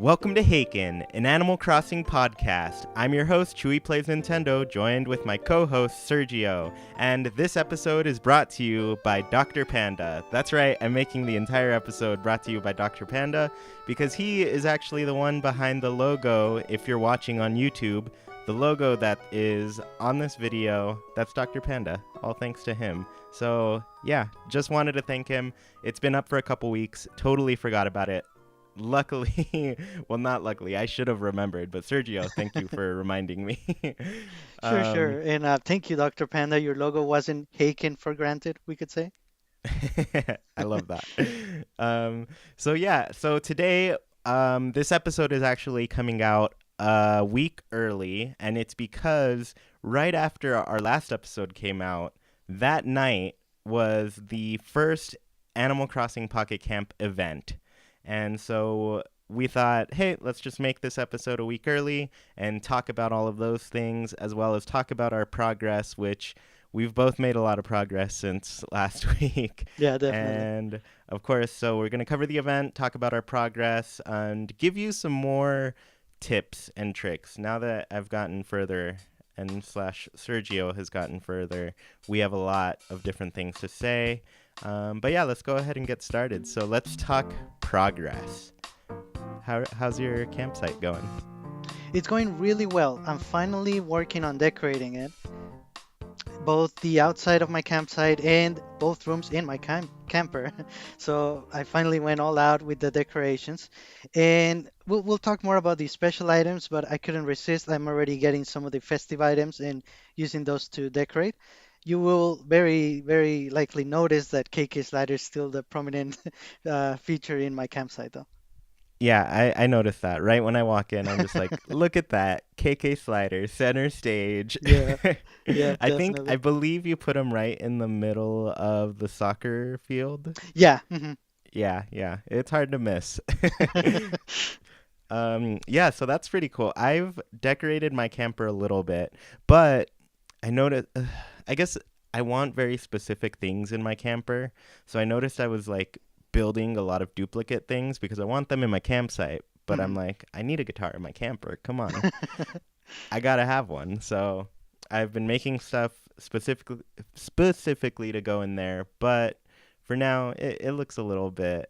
Welcome to Haken, an Animal Crossing podcast. I'm your host, Chewy Plays Nintendo, joined with my co-host, Sergio. And this episode is brought to you by Dr. Panda. That's right, I'm making the entire episode brought to you by Dr. Panda because he is actually the one behind the logo. If you're watching on YouTube, the logo that is on this video, that's Dr. Panda. All thanks to him. So, yeah, just wanted to thank him. It's been up for a couple weeks. Totally forgot about it. Luckily, well, not luckily, I should have remembered, but Sergio, thank you for reminding me. Sure. um, And thank you, Dr. Panda. Your logo wasn't taken for granted, we could say. I love that. Um, so today, this episode is actually coming out a week early, and it's because right after our last episode came out, that night was the first Animal Crossing Pocket Camp event. And so we thought, hey, let's just make this episode a week early and talk about all of those things, as well as talk about our progress, which we've both made a lot of progress since last week. Yeah, definitely. And of course, so we're going to cover the event, talk about our progress, and give you some more tips and tricks. Now that I've gotten further and slash Sergio has gotten further, we have a lot of different things to say. But yeah, let's go ahead and get started. So let's talk progress. How's your campsite going? It's going really well. I'm finally working on decorating it, both the outside of my campsite and both rooms in my camper. So I finally went all out with the decorations. And we'll talk more about the special items, but I couldn't resist. I'm already getting some of the festive items and using those to decorate. You will very likely notice that KK Slider is still the prominent feature in my campsite, though. Yeah, I noticed that. Right when I walk in, I'm just like, look at that. KK Slider, center stage. Yeah, yeah, I definitely. believe you put him right in the middle of the soccer field. Yeah. Yeah, it's hard to miss. Yeah, so that's pretty cool. I've decorated my camper a little bit, but I noticed, I guess I want very specific things in my camper. So I noticed I was like building a lot of duplicate things because I want them in my campsite. But I'm Mhm. like, I need a guitar in my camper. Come on, I gotta have one. So I've been making stuff specifically to go in there. But for now, it looks a little bit.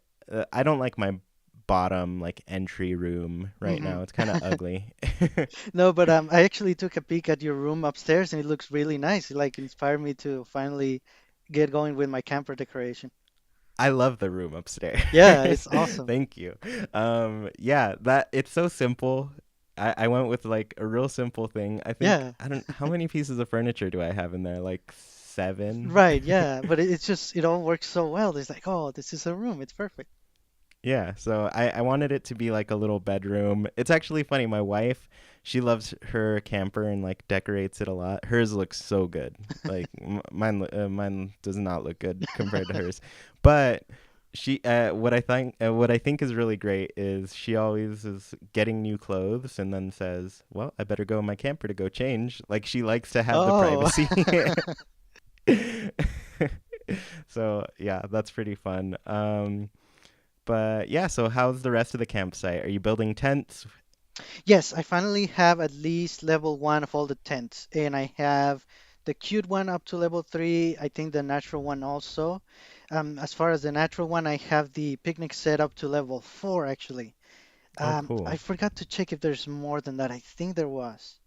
I don't like my bottom like entry room right Mhm. now. It's kind of ugly. No, but I actually took a peek at your room upstairs and it looks really nice. It like inspired me to finally get going with my camper decoration. I love the room upstairs. Yeah, it's awesome. Thank you. Yeah, that it's so simple. I went with like a real simple thing. I think Yeah. I don't how many pieces of furniture do I have in there? Like seven. Right, yeah, but it's just it all works so well. It's like, oh, this is a room. It's perfect. Yeah, so I wanted it to be like a little bedroom. It's actually funny. My wife, she loves her camper and like decorates it a lot. Hers looks so good. Like mine does not look good compared to hers. But she what I think is really great is she always is getting new clothes and then says, "Well, I better go in my camper to go change." Like she likes to have the Oh. privacy. So, yeah, that's pretty fun. But yeah, so how's the rest of the campsite? Are you building tents? Yes, I finally have at least level one of all the tents, and I have the cute one up to level three. I think the natural one also. As far as the natural one, I have the picnic set up to level four actually. Oh, I cool. forgot to check if there's more than that. I think there was.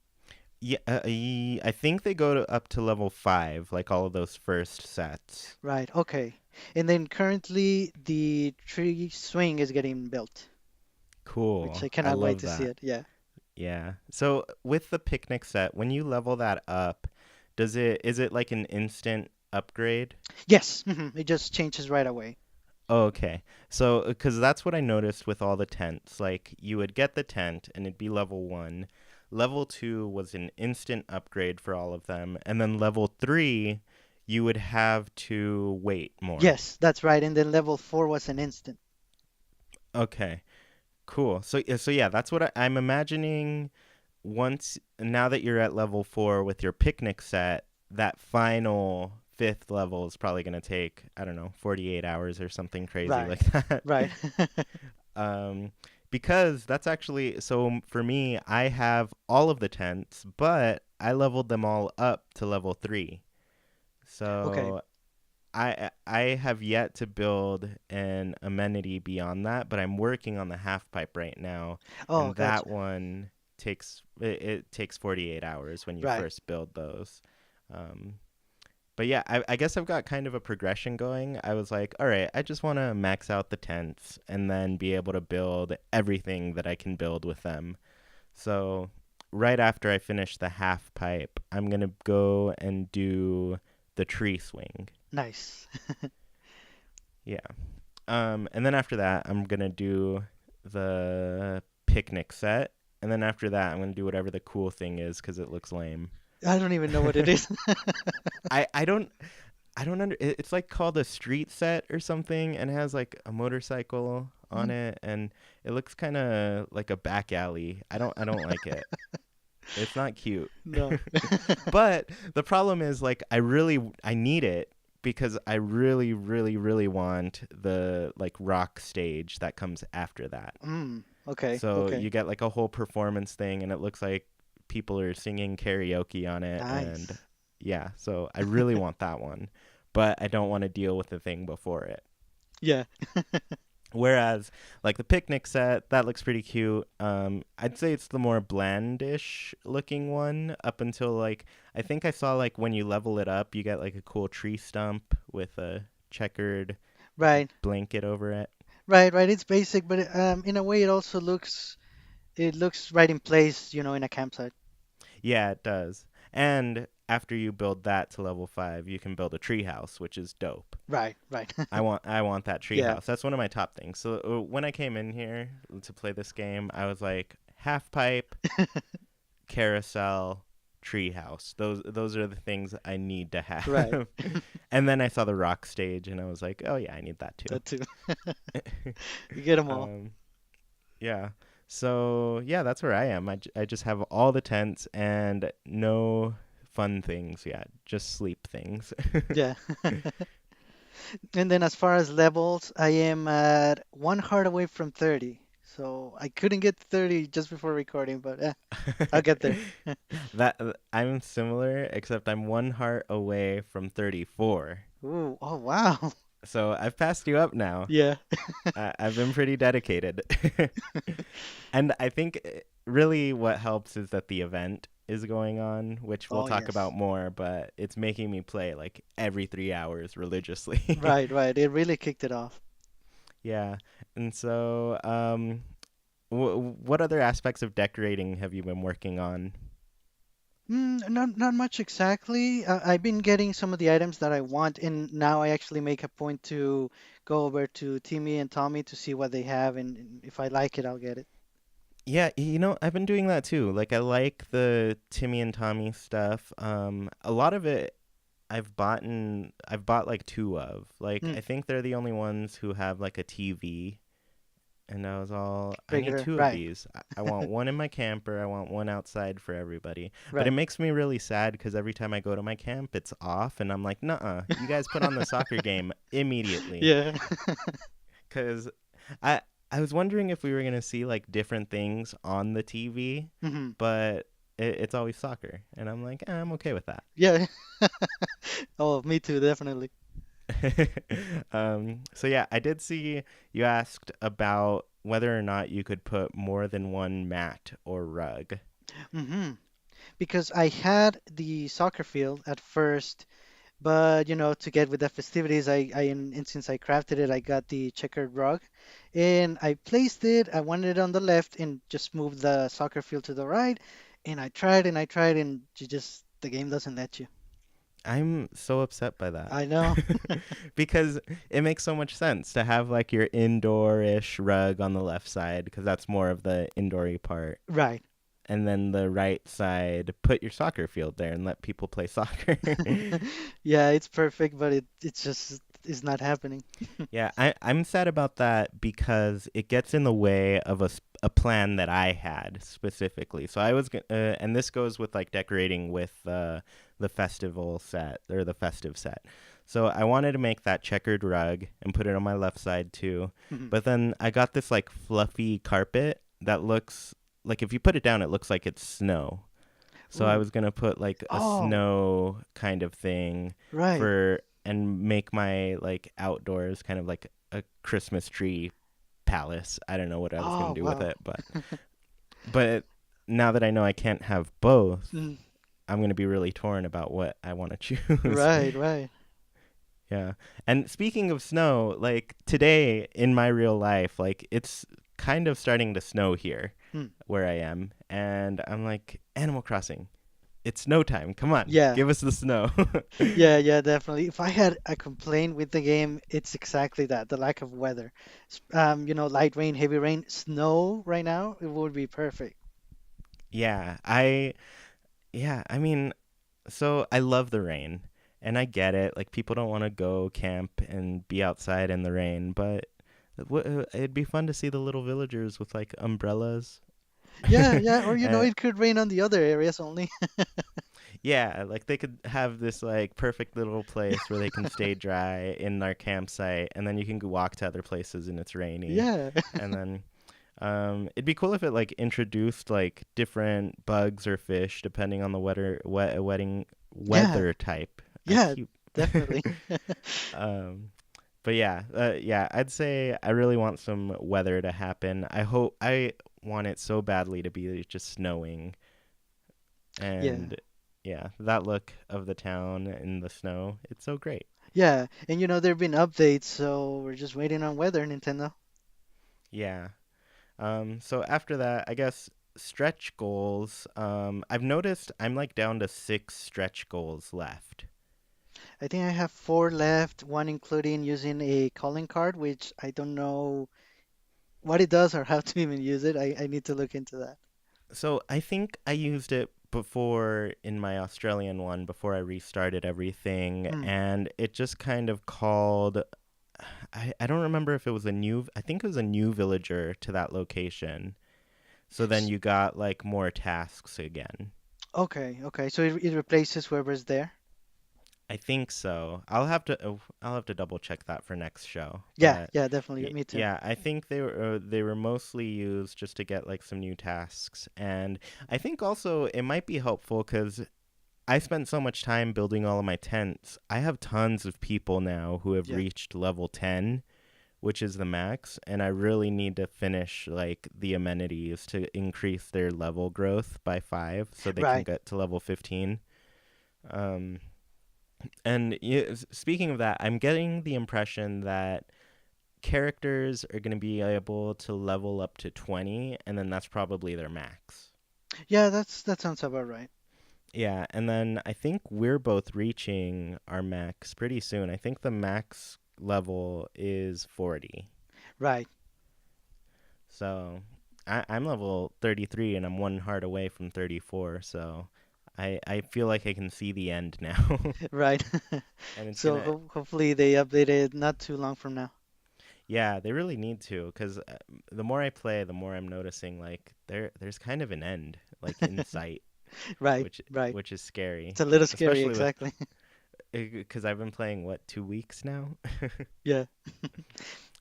Yeah, I think they go up to level 5, like all of those first sets. Right, okay. And then currently the tree swing is getting built, which Cool. I I cannot wait love to see that. it. Yeah. Yeah. So with the picnic set, when you level that up, does it is it like an instant upgrade? Yes, it just changes right away. Oh, okay. So, because that's what I noticed with all the tents. Like, you would get the tent and it'd be level 1. Level 2 was an instant upgrade for all of them. And then level 3, you would have to wait more. Yes, that's right. And then level four was an instant. Okay, cool. So yeah, that's what I'm imagining once, now that you're at level 4 with your picnic set, that final fifth level is probably going to take, I don't know, 48 hours or something crazy Right, like that. right. Um, because that's actually so for me, I have all of the tents, but I leveled them all up to level 3. Okay. So I have yet to build an amenity beyond that, but I'm working on the half pipe right now, Oh, and that gotcha. one it takes 48 hours when you Right. first build those. Um, but yeah, I guess I've got kind of a progression going. I was like, all right, I just want to max out the tents and then be able to build everything that I can build with them. So right after I finish the half pipe, I'm gonna go and do the tree swing. Nice. Yeah. And then after that, I'm gonna do the picnic set, and then after that, I'm gonna do whatever the cool thing is because it looks lame. I don't even know what it is. I don't it's like called a street set or something, and it has like a motorcycle on Mm, it, and it looks kind of like a back alley. I don't like it. It's not cute. no. But the problem is like I need it because I really want the like rock stage that comes after that. Okay. So Okay. you get like a whole performance thing and it looks like people are singing karaoke on it, and Nice. yeah, so I really want that one. But I don't want to deal with the thing before it. Yeah. Whereas, like the picnic set, that looks pretty cute. I'd say it's the more blandish looking one up until like I think I saw like when you level it up, you get like a cool tree stump with a checkered Right. blanket over it. Right. Right. It's basic, but in a way, it looks right in place, in a campsite. Yeah, it does. And after you build that to level 5, you can build a tree house, which is dope. Right. Right. I want that tree Yeah. house. That's one of my top things. So when I came in here to play this game, I was like half pipe, carousel, treehouse. Those are the things I need to Right. have. And then I saw the rock stage, and I was like, oh yeah, I need that too. That too. You get them all. um, yeah. So yeah, that's where I am. I just have all the tents and no fun things yet, just sleep things. Yeah. And then as far as levels, I am at one heart away from 30. So I couldn't get to 30 just before recording, but I'll get there. that I'm similar, except I'm one heart away from 34. Ooh, oh wow. So I've passed you up now. Yeah. I've been pretty dedicated. And I think really what helps is that the event is going on, which we'll Oh talk about yes. more, but it's making me play like every 3 hours religiously. Right, right. It really kicked it off. Yeah. And so, what other aspects of decorating have you been working on? Not much exactly. I've been getting some of the items that I want, and now I actually make a point to go over to Timmy and Tommy to see what they have, and if I like it, I'll get it. Yeah, I've been doing that too. Like I like the Timmy and Tommy stuff. A lot of it I've bought like two of. Like Mm, I think they're the only ones who have like a TV, and I need regular, two of right, these. I want one in my camper, I want one outside for everybody. But it right. makes me really sad because every time I go to my camp, it's off, and I'm like, "Nuh-uh, you guys put on the soccer game immediately." Yeah. Cuz I I was wondering if we were going to see like different things on the TV, hmm but it's always soccer, and I'm like, I'm okay with that. Yeah. Oh, me too, definitely. So yeah, I did see you asked about whether or not you could put more than one mat or rug. hmm Because I had the soccer field at first, but to get with the festivities, and since I crafted it, I got the checkered rug, and I placed it. I wanted it on the left, and just moved the soccer field to the right. And I tried, and the game doesn't let you. I'm so upset by that. I know. Because it makes so much sense to have like your indoor-ish rug on the left side because that's more of the indoory part. Right. And then the right side, put your soccer field there and let people play soccer. Yeah, it's perfect, but it's just it's not happening. Yeah, I'm sad about that because it gets in the way of a plan that I had specifically. So and this goes with like decorating with the festival set or the festive set. So I wanted to make that checkered rug and put it on my left side too. Mhm. But then I got this like fluffy carpet that looks like if you put it down, it looks like it's snow. So I Ooh. was gonna put like a Oh, snow kind of thing right. for and make my like outdoors kind of like a Christmas tree palace. I don't know what I was gonna Oh, do with wow. it, but now that I know I can't have both, Mm, I'm gonna be really torn about what I want to choose. right, right. Yeah. And speaking of snow, like today in my real life, like it's kind of starting to snow here Hmm. where I am, and I'm like, Animal Crossing, it's snow time. Come on, Yeah, give us the snow. yeah, yeah, definitely. If I had a complaint with the game, it's exactly that, the lack of weather. Light rain, heavy rain, snow right now, it would be perfect. yeah, I mean, so I love the rain, and I get it. Like people don't want to go camp and be outside in the rain, but it'd be fun to see the little villagers with like umbrellas. Yeah, yeah, or And it could rain on the other areas only. yeah, like they could have this like perfect little place where they can stay dry in our campsite, and then you can go walk to other places and it's rainy, Yeah. and then it'd be cool if it like introduced like different bugs or fish depending on the Yeah, weather type. I yeah, keep definitely. um but yeah, I'd say I really want some weather to happen. I want it so badly to be just snowing, Yeah. and yeah, that look of the town in the snow, it's so great. Yeah, and there've been updates, so we're just waiting on weather, Nintendo. Yeah. So after that, I guess stretch goals. I've noticed I'm like down to 6 stretch goals left. I think I have four left, one including using a calling card, which I don't know what it does or how to even use it. I need to look into that. So I think I used it before in my Australian one before I restarted everything, Hmm. and it just kind of called. I don't remember if it was a new. I think it was a new villager to that location. So then S- you got like more tasks again. Okay, okay. So it replaces whoever's there. I think so. I'll have to double check that for next show. Yeah, But yeah, definitely. Me too. yeah, I think they were mostly used just to get like some new tasks, and I think also it might be helpful because I spent so much time building all of my tents. I have tons of people now who have Yeah. reached level 10, which is the max, and I really need to finish like the amenities to increase their level growth by 5 so they can Right. get to level 15. Um, and speaking of that, I'm getting the impression that characters are going to be able to level up to 20, and then that's probably their max. Yeah, that sounds about right. Yeah, and then I think we're both reaching our max pretty soon. I think the max level is 40. Right. So I'm level 33, and I'm one heart away from 34. So I feel like I can see the end now. Right. And it's So gonna hopefully they update it not too long from now. Yeah, they really need to because the more I play, the more I'm noticing like there's kind of an end like in sight, Right, which right. which is scary, It's a little scary, especially with exactly. because I've been playing what 2 weeks now. Yeah.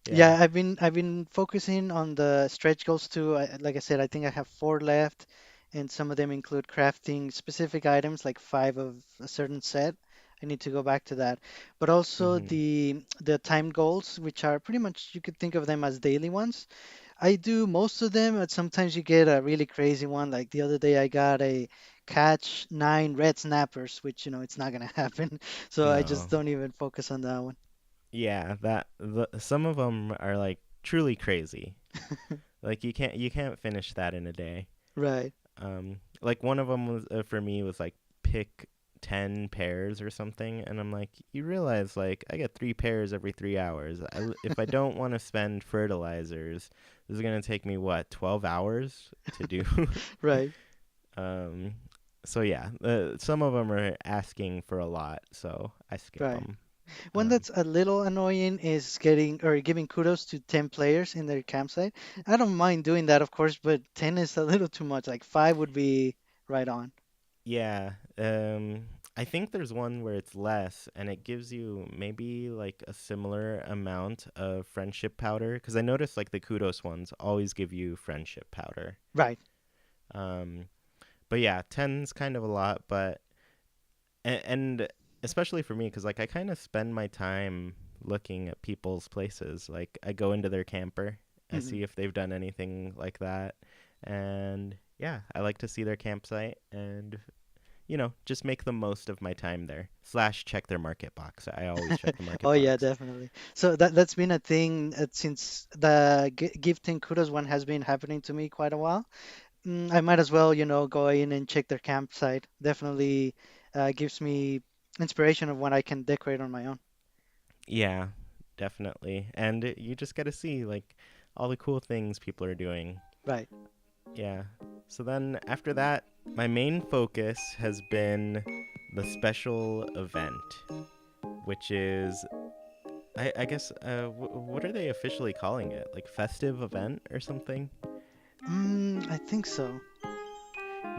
Yeah. Yeah, I've been focusing on the stretch goals too. Like I said, I think I have four left, and some of them include crafting specific items, like five of a certain set. I need to go back to that. But also Hmm. the time goals, which are pretty much you could think of them as daily ones. I do most of them, but sometimes you get a really crazy one. Like the other day, I got a catch 9 red snappers, which it's not gonna happen. So I just No. don't even focus on that one. Yeah, some of them are like truly crazy. Like you can't finish that in a day. Right. Like one of them was for me was like pick 10 pairs or something, and I'm like, you realize like I get 3 pairs every 3 hours. If I don't want to spend fertilizers, this is gonna take me what 12 hours to do. Right. um, so yeah, some of them are asking for a lot, so I skip Right. them. One that's a little annoying is getting or giving kudos to 10 players in their campsite. I don't mind doing that, of course, but 10 is a little too much. Like 5 would be right on. Yeah. I think there's one where it's less, and it gives you maybe like a similar amount of friendship powder. Because I noticed like the kudos ones always give you friendship powder. Right. Um, but yeah, ten's kind of a lot, but and especially for me, because like I kind of spend my time looking at people's places. Like I go into their camper, I Hmm. see if they've done anything like that, and yeah, I like to see their campsite and just make the most of my time there. Slash check their market box. I always check the Oh market yeah, box. definitely. So that's been a thing since the gifting kudos one has been happening to me quite a while. I might as well, go in and check their campsite. Definitely gives me inspiration of what I can decorate on my own. Yeah, definitely. And you just got to see like all the cool things people are doing. Right. Yeah. So then after that, my main focus has been the special event, which is, I guess, what are they officially calling it? Like festive event or something? I think so.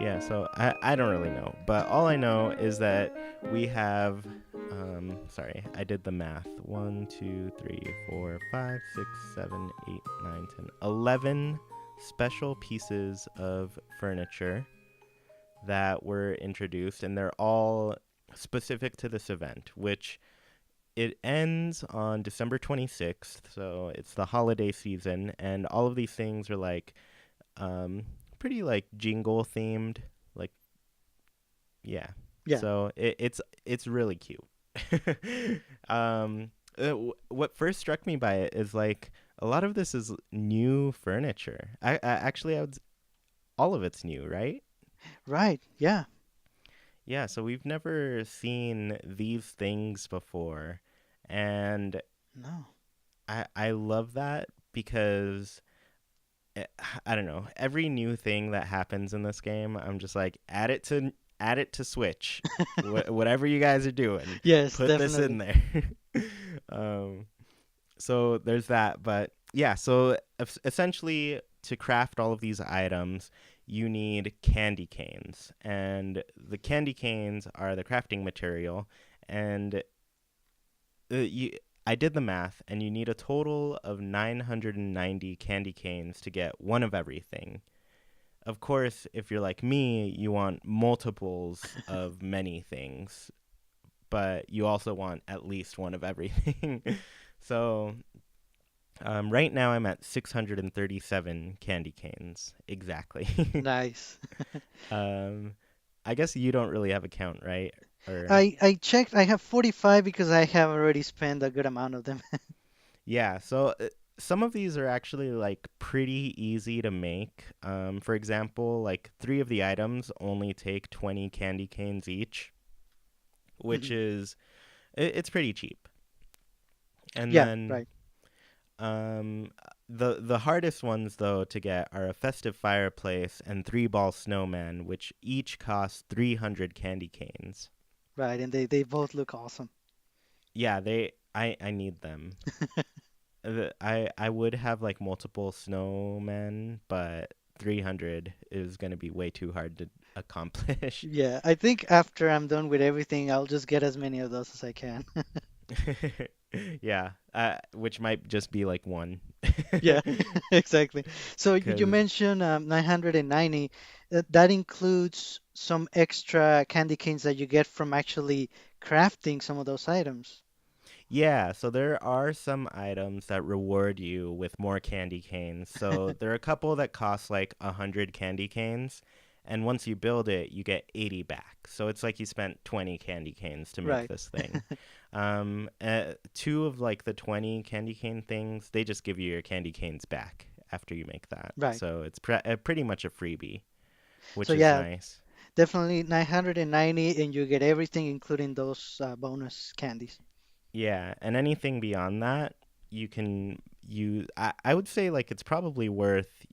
Yeah, so I don't really know. But all I know is that we have, sorry, I did the math. 1, 2, 3, 4, 5, 6, 7, 8, 9, 10, 11 special pieces of furniture that were introduced, and they're all specific to this event, which it ends on December 26th, so it's the holiday season, and all of these things are like um, pretty like jingle themed, like yeah. Yeah. So it's really cute. What first struck me by it is like a lot of this is new furniture. I would all of it's new, right? Right. Yeah. Yeah, so we've never seen these things before. And No. I love that because eh, I don't know, every new thing that happens in this game, I'm just like add it to Switch. Whatever you guys are doing, Yes, put this in definitely. there. um so there's that, but yeah, so essentially to craft all of these items, you need candy canes, and the candy canes are the crafting material, and you I did the math, and you need a total of 990 candy canes to get one of everything. Of course, if you're like me, you want multiples of many things, but you also want at least one of everything. So right now, I'm at 637 candy canes exactly. Nice. um, I guess you don't really have a count, right? Or I checked. I have 45 because I have already spent a good amount of them. yeah, so some of these are actually like pretty easy to make. For example, like three of the items only take 20 candy canes each, which Mhm. is it's pretty cheap. And Yeah. then Right. um, the hardest ones though to get are a festive fireplace and three ball snowman, which each cost 300 candy canes. Right. And they both look awesome. Yeah, I need them. I would have like multiple snowmen, but 300 is going to be way too hard to accomplish. Yeah. I think after I'm done with everything, I'll just get as many of those as I can. Yeah, which might just be like one. Yeah. Exactly. So you Cuz mentioned 990. That includes some extra candy canes that you get from actually crafting some of those items. yeah, so there are some items that reward you with more candy canes. So there are a couple that cost like 100 candy canes, and once you build it, you get 80 back. So it's like you spent 20 candy canes to make Right. this thing. Two of like the 20 candy cane things, they just give you your candy canes back after you make that. Right. So it's pretty much a freebie, So which is yeah, nice. definitely 990, and you get everything, including those bonus candies. Yeah, and anything beyond that, you can use. I would say like it's probably worth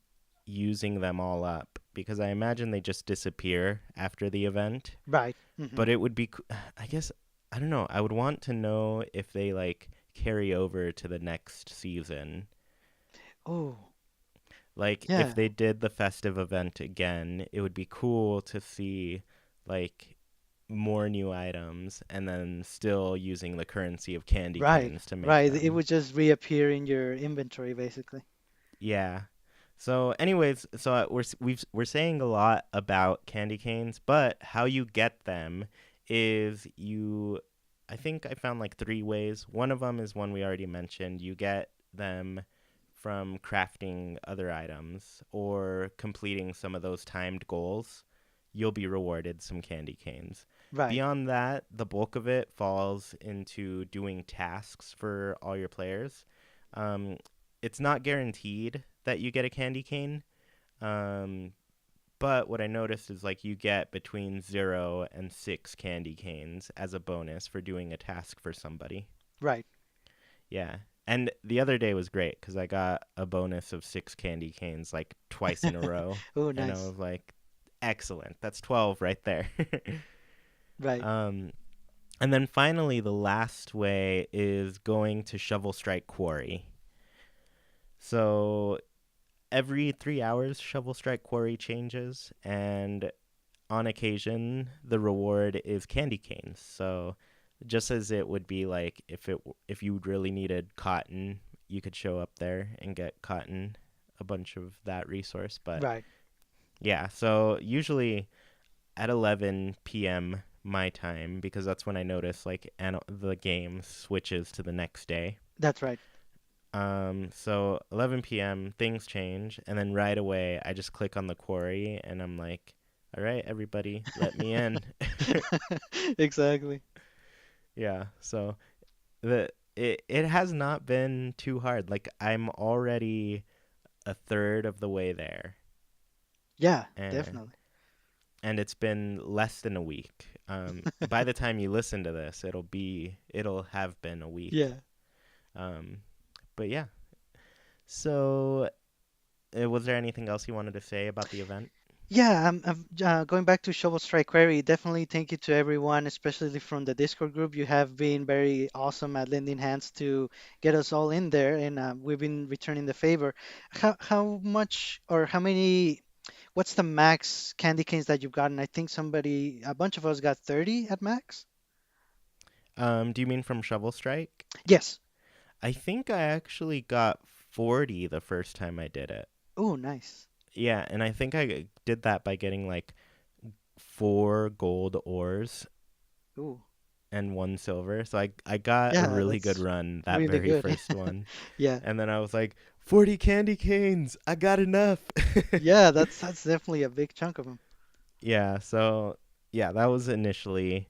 using them all up because I imagine they just disappear after the event. Right. But it would be, I guess, I don't know. I would want to know if they like carry over to the next season. Oh, Like if yeah. they did the festive event again, it would be cool to see like more new items and then still using the currency of candy Right, canes to make right. It them. would just reappear in your inventory, basically. Yeah. So, anyways, we're saying a lot about candy canes, but how you get them is you. I think I found like three ways. One of them is one we already mentioned. You get them from crafting other items or completing some of those timed goals. You'll be rewarded some candy canes. Right, Beyond that, the bulk of it falls into doing tasks for all your players. Um, it's not guaranteed that you get a candy cane. Um, but what I noticed is like you get between 0 and 6 candy canes as a bonus for doing a task for somebody. right. Yeah. And the other day was great because I got a bonus of 6 candy canes like twice in a row. Oh, And I nice. was like, excellent. That's 12 right there. Right. um, and then finally, the last way is going to Shovel Strike Quarry. So every 3 hours, Shovel Strike Quarry changes, and on occasion, the reward is candy canes. So just as it would be like if you really needed cotton, you could show up there and get cotton, a bunch of that resource. But Right. yeah, so usually at 11 p.m. my time because that's when I notice like the game switches to the next day. That's right. So 11 p.m. things change, and then right away I just click on the quarry, and I'm like, "All right, everybody, let me in." Exactly. Yeah. So it has not been too hard. Like I'm already a third of the way there, Yeah, and definitely. it's been less than a week. By the time you listen to this, it'll have been a week. Yeah. Um, but yeah. So, was there anything else you wanted to say about the event? Yeah, going back to Shovel Strike Query. Definitely thank you to everyone, especially from the Discord group. You have been very awesome at lending hands to get us all in there, and we've been returning the favor. How much or how many? What's the max candy canes that you've gotten? I think a bunch of us got 30 at max. Do you mean from Shovel Strike? Yes. I think I actually got 40 the first time I did it. Oh, nice. Yeah, and I think I did that by getting like 4 gold ores Oh, and 1 silver. So I got a yeah, really good that's run that really very good. first one. Yeah. And then I was like, 40 candy canes. I got enough. Yeah, that's definitely a big chunk of them. Yeah, so yeah, that was initially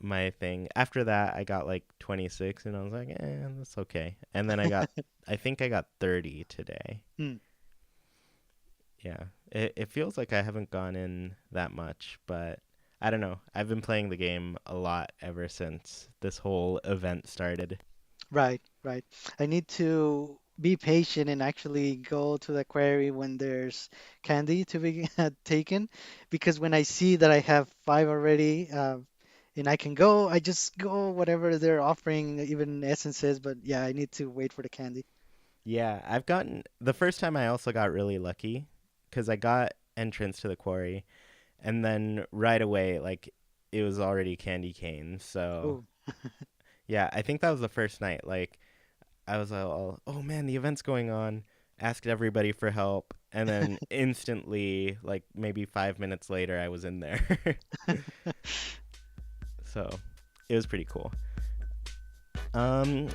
my thing. After that, I got like 26 and I was like, that's okay. And then I think I got 30 today. Hmm. Yeah. It feels like I haven't gone in that much, but I don't know. I've been playing the game a lot ever since this whole event started. Right, right. I need to be patient and actually go to the quarry when there's candy to be taken, because when I see that I have five already, and I can go, I just go whatever they're offering, even essences. But yeah, I need to wait for the candy. Yeah, I've gotten the first time I also got really lucky because I got entrance to the quarry and then right away, like, it was already candy cane. So, Oh, yeah, I think that was the first night. Like, I was all, oh man, the event's going on. Asked everybody for help, and then instantly, like maybe 5 minutes later, I was in there. So it was pretty cool.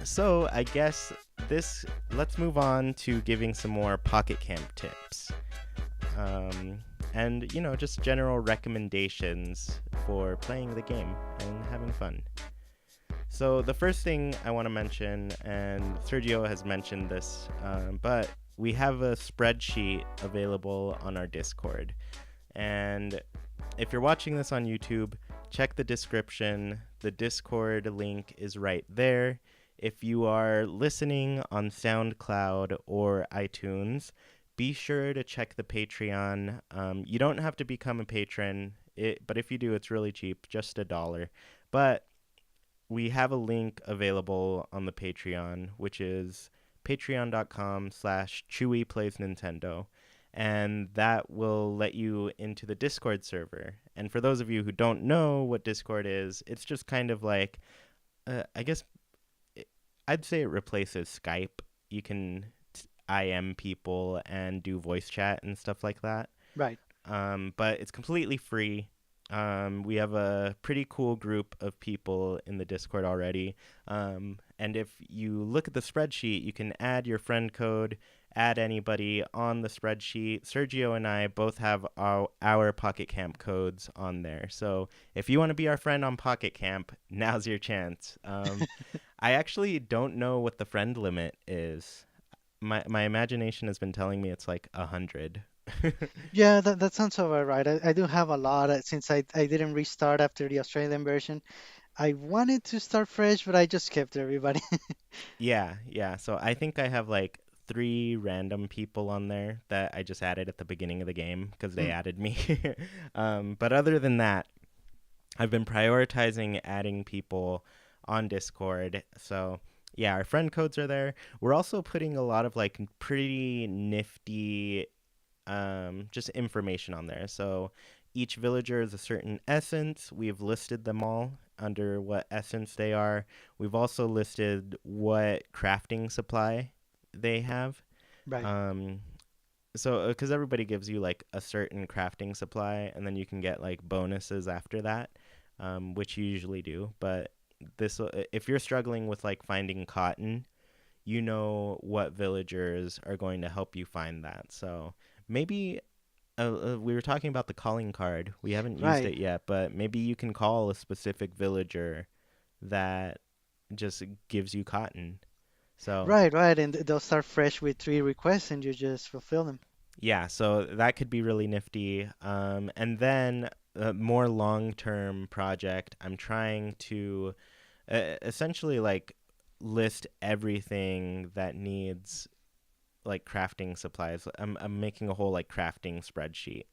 So I guess this. Let's move on to giving some more pocket camp tips. Um, and just general recommendations for playing the game and having fun. So the first thing I want to mention, and Sergio has mentioned this, but we have a spreadsheet available on our Discord. And if you're watching this on YouTube, check the description. The Discord link is right there. If you are listening on SoundCloud or iTunes, be sure to check the Patreon. You don't have to become a patron, but if you do, it's really cheap, just $1. But we have a link available on the Patreon, which is patreon.com/ChewiePlaysNintendo. and that will let you into the Discord server. And for those of you who don't know what Discord is, it's just kind of like, I guess it, I'd say it replaces Skype. You can IM people and do voice chat and stuff like that. Right. But it's completely free. We have a pretty cool group of people in the Discord already. And if you look at the spreadsheet, you can add your friend code, add anybody on the spreadsheet. Sergio and I both have our Pocket Camp codes on there. So if you want to be our friend on Pocket Camp, now's your chance. I actually don't know what the friend limit is. My imagination has been telling me it's like 100. Yeah, that sounds about right. I do have a lot since I didn't restart after the Australian version. I wanted to start fresh, but I just kept everybody. Yeah, yeah. So I think I have like three random people on there that I just added at the beginning of the game because they Mm, added me. But other than that, I've been prioritizing adding people on Discord. So yeah, our friend codes are there. We're also putting a lot of like pretty nifty just information on there. So each villager is a certain essence. We've listed them all under what essence they are. We've also listed what crafting supply they have. right. Um, so, because everybody gives you like a certain crafting supply, and then you can get like bonuses after that, which you usually do. But if you're struggling with like finding cotton, you know what villagers are going to help you find that. So maybe we were talking about the calling card. We haven't used Right. it yet, but maybe you can call a specific villager that just gives you cotton. So Right, right. And they'll start fresh with three requests and you just fulfill them. yeah, so that could be really nifty. And then a more long-term project, I'm trying to essentially like list everything that needs like crafting supplies. I'm making a whole like crafting spreadsheet.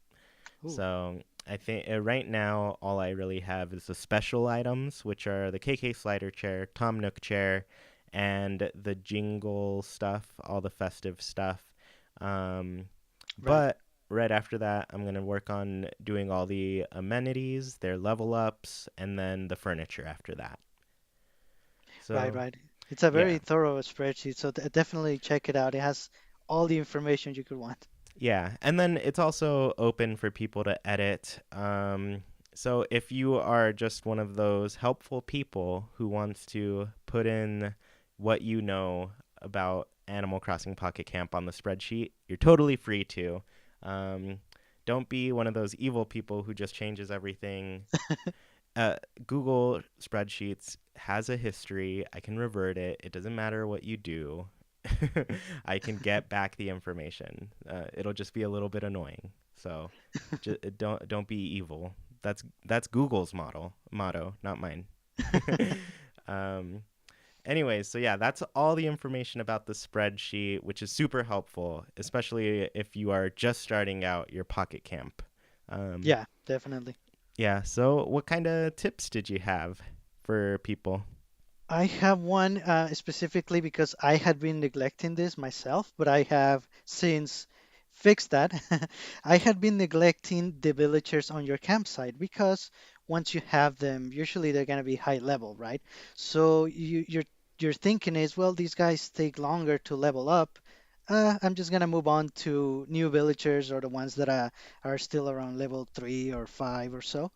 Ooh, So I think right now all I really have is the special items, which are the KK slider chair, Tom Nook chair, and the jingle stuff, all the festive stuff. Um, right. but right after that, I'm gonna work on doing all the amenities, their level ups, and then the furniture after that. Right, So right. It's a very yeah, thorough spreadsheet, so definitely check it out. It has all the information you could want. yeah, and then it's also open for people to edit. So if you are just one of those helpful people who wants to put in what you know about Animal Crossing Pocket Camp on the spreadsheet, you're totally free to. Um, don't be one of those evil people who just changes everything. uh, Google spreadsheets has a history. I can revert it. It doesn't matter what you do. I can get back the information. It'll just be a little bit annoying. So, don't be evil. That's Google's motto, not mine. um, Anyways, so yeah, that's all the information about the spreadsheet, which is super helpful, especially if you are just starting out your Pocket Camp. Um, Yeah, definitely. yeah. So, what kind of tips did you have for people? I have one specifically because I had been neglecting this myself, but I have since fixed that. I had been neglecting the villagers on your campsite because once you have them, usually they're going to be high level, right? So your thinking is, well, these guys take longer to level up. I'm just going to move on to new villagers or the ones that are still around level 3 or 5 or so.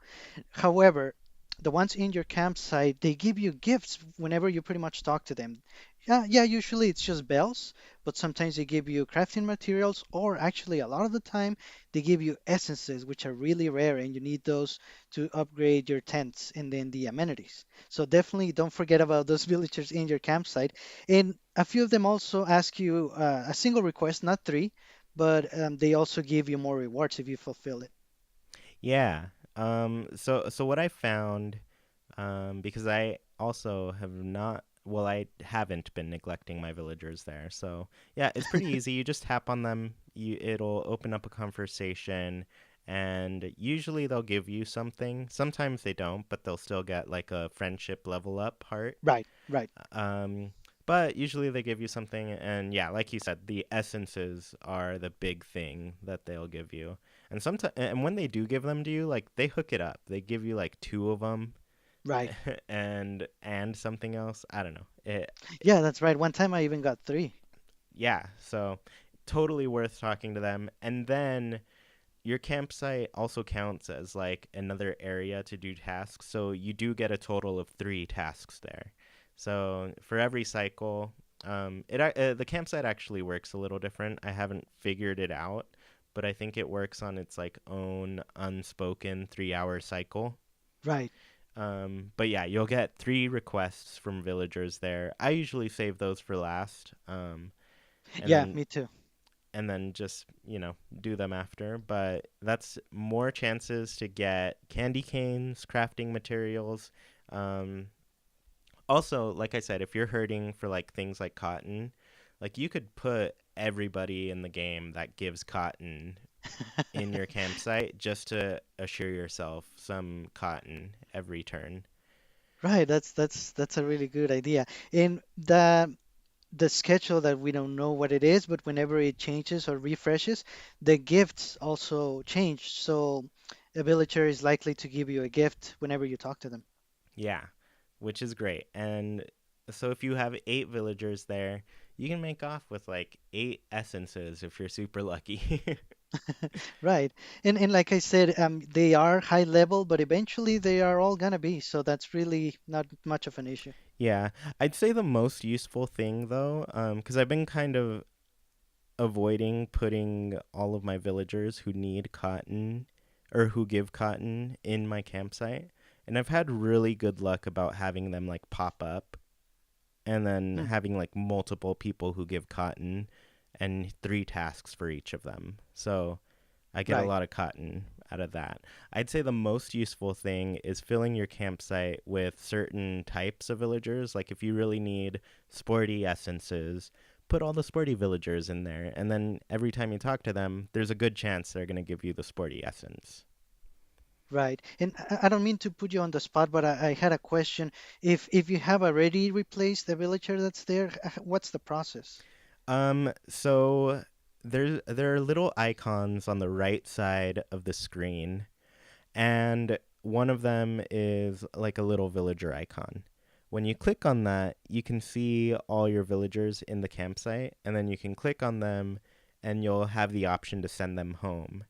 However, the ones in your campsite, they give you gifts whenever you pretty much talk to them. Yeah, yeah, usually it's just bells, but sometimes they give you crafting materials, or actually a lot of the time they give you essences, which are really rare, and you need those to upgrade your tents and then the amenities. So definitely don't forget about those villagers in your campsite. And a few of them also ask you a single request, not three, but they also give you more rewards if you fulfill it. Yeah. So what I found, because I also have not, well, I haven't been neglecting my villagers there. So yeah, it's pretty easy. You just tap on them. It'll open up a conversation, and usually they'll give you something. Sometimes they don't, but they'll still get like a friendship level up heart. Right, right. Um, But usually they give you something, and yeah, like you said, the essences are the big thing that they'll give you. And sometimes, and when they do give them to you, like they hook it up. They give you like two of them, Right. and something else. I don't know. Yeah, that's right. One time I even got three. Yeah, so totally worth talking to them. And then your campsite also counts as like another area to do tasks, so you do get a total of 3 tasks there. So for every cycle, the campsite actually works a little different. I haven't figured it out, but I think it works on its like own unspoken 3-hour cycle. Right. But yeah, you'll get 3 requests from villagers there. I usually save those for last, and Yeah, then me too. just do them after. But that's more chances to get candy canes, crafting materials. um Also, like I said, if you're hurting for like things like cotton, like you could put everybody in the game that gives cotton in your campsite just to assure yourself some cotton every turn. Right, that's a really good idea. And the schedule that we don't know what it is, but whenever it changes or refreshes, the gifts also change. So a villager is likely to give you a gift whenever you talk to them. Yeah, which is great. And so if you have 8 villagers there, you can make off with like 8 essences if you're super lucky. Right. And like I said, they are high level, but eventually they are all gonna be. So that's really not much of an issue. Yeah, I'd say the most useful thing though, because I've been kind of avoiding putting all of my villagers who need cotton or who give cotton in my campsite, and I've had really good luck about having them like pop up and then Hmm, having like multiple people who give cotton and 3 tasks for each of them. So I get a right. lot of cotton out of that. I'd say the most useful thing is filling your campsite with certain types of villagers. Like if you really need sporty essences, put all the sporty villagers in there. And then every time you talk to them, there's a good chance they're going to give you the sporty essence. Right. And I don't mean to put you on the spot, but I had a question. If you have already replaced the villager that's there, what's the process? So there are little icons on the right side of the screen, and one of them is like a little villager icon. When you click on that, you can see all your villagers in the campsite, and then you can click on them, and you'll have the option to send them home.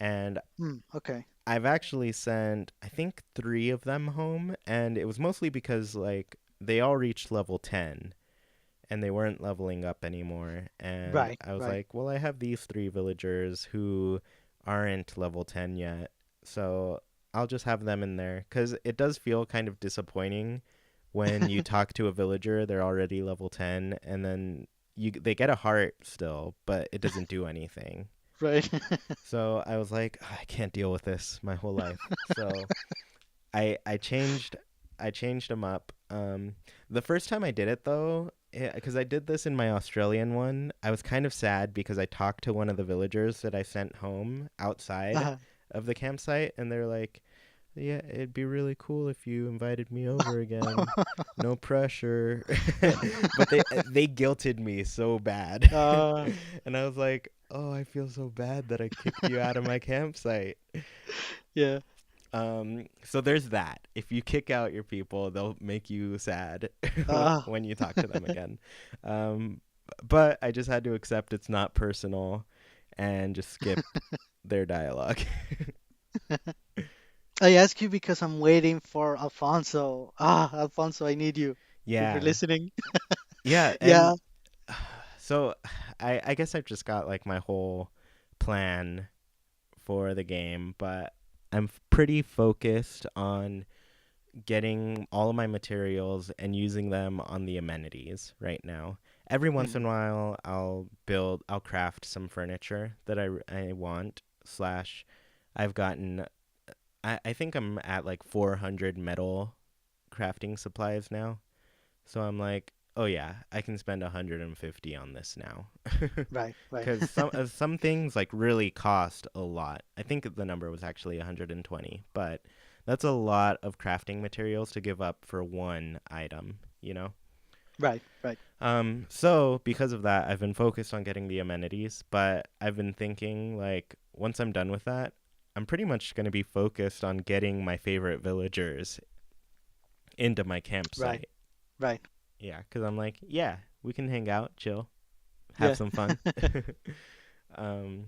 And Hmm, okay. I've actually sent, I think, 3 of them home, and it was mostly because like they all reached level 10 and they weren't leveling up anymore. And Right, I was right. like, well, I have these 3 villagers who aren't level 10 yet. So I'll just have them in there because it does feel kind of disappointing when you talk to a villager, they're already level 10, and then they get a heart still, but it doesn't do anything. Right. So I was like, "Ugh, I can't deal with this my whole life. So I changed them up. The first time I did it though, because I did this in my Australian one, I was kind of sad because I talked to one of the villagers that I sent home outside Uh-huh. of the campsite, and they're like, "Yeah, it'd be really cool if you invited me over again. No pressure." But they guilted me so bad, Uh, and I was like, "Oh, I feel so bad that I kicked you out of my campsite." yeah. So there's that. If you kick out your people, they'll make you sad Uh, when you talk to them again. Um, but I just had to accept it's not personal and just skip their dialogue. I ask you because I'm waiting for Alfonso. Alfonso, I need you. If you're Yeah. listening. Yeah, Yeah. and so I guess I've just got like my whole plan for the game, but I'm pretty focused on getting all of my materials and using them on the amenities right now. Every once in Hmm. a while, I'll craft some furniture that I want. Slash, I've gotten, I think I'm at like 400 metal crafting supplies now. So I'm like, oh yeah, I can spend 150 on this now. Right, right. Because some things like really cost a lot. I think the number was actually 120, but that's a lot of crafting materials to give up for one item. Right, right. So because of that, I've been focused on getting the amenities, but I've been thinking like once I'm done with that, I'm pretty much going to be focused on getting my favorite villagers into my Right, campsite. right. Yeah, because I'm like, yeah, we can hang out, chill, have Yeah. some fun. um,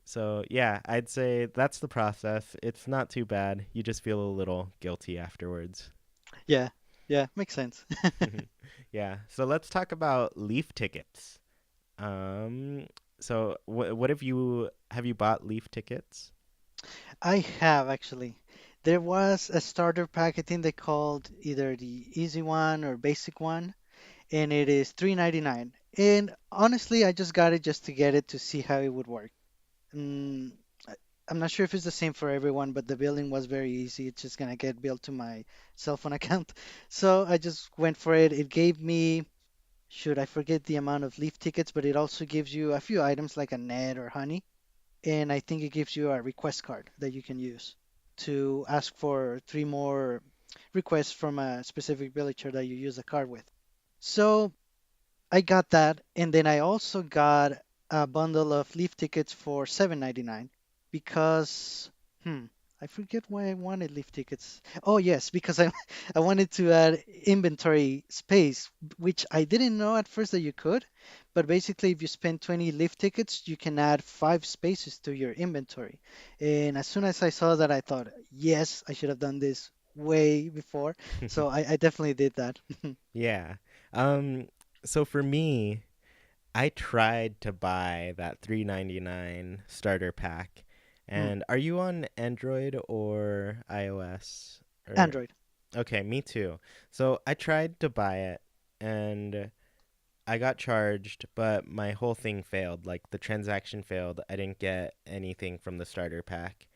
so yeah, I'd say that's the process. It's not too bad. You just feel a little guilty afterwards. Yeah. Yeah, makes sense. Yeah. So let's talk about Leaf tickets. Um, so what have you bought Leaf tickets? I have actually. There was a starter pack, I think they called either the easy one or basic one, and it is 3.99. And honestly, I just got it just to get it to see how it would work. Mm, I'm not sure if it's the same for everyone, but the billing was very easy. It's just gonna get billed to my cell phone account. So I just went for it. It gave me, should I forget the amount of leaf tickets, but it also gives you a few items like a net or honey. And I think it gives you a request card that you can use to ask for three more requests from a specific villager that you use the card with. So I got that, and then I also got a bundle of Leaf tickets for 7.99 because I forget why I wanted Leaf tickets. Oh yes, because I I wanted to add inventory space, which I didn't know at first that you could. But basically, if you spend 20 Leaf tickets, you can add 5 spaces to your inventory. And as soon as I saw that, I thought, yes, I should have done this way before. So I definitely did that. Yeah. Um, so for me, I tried to buy that 3.99 starter pack. Hmm. And are you on Android or iOS? Or Android. okay, me too. So I tried to buy it and I got charged, but my whole thing failed. Like the transaction failed. I didn't get anything from the starter pack.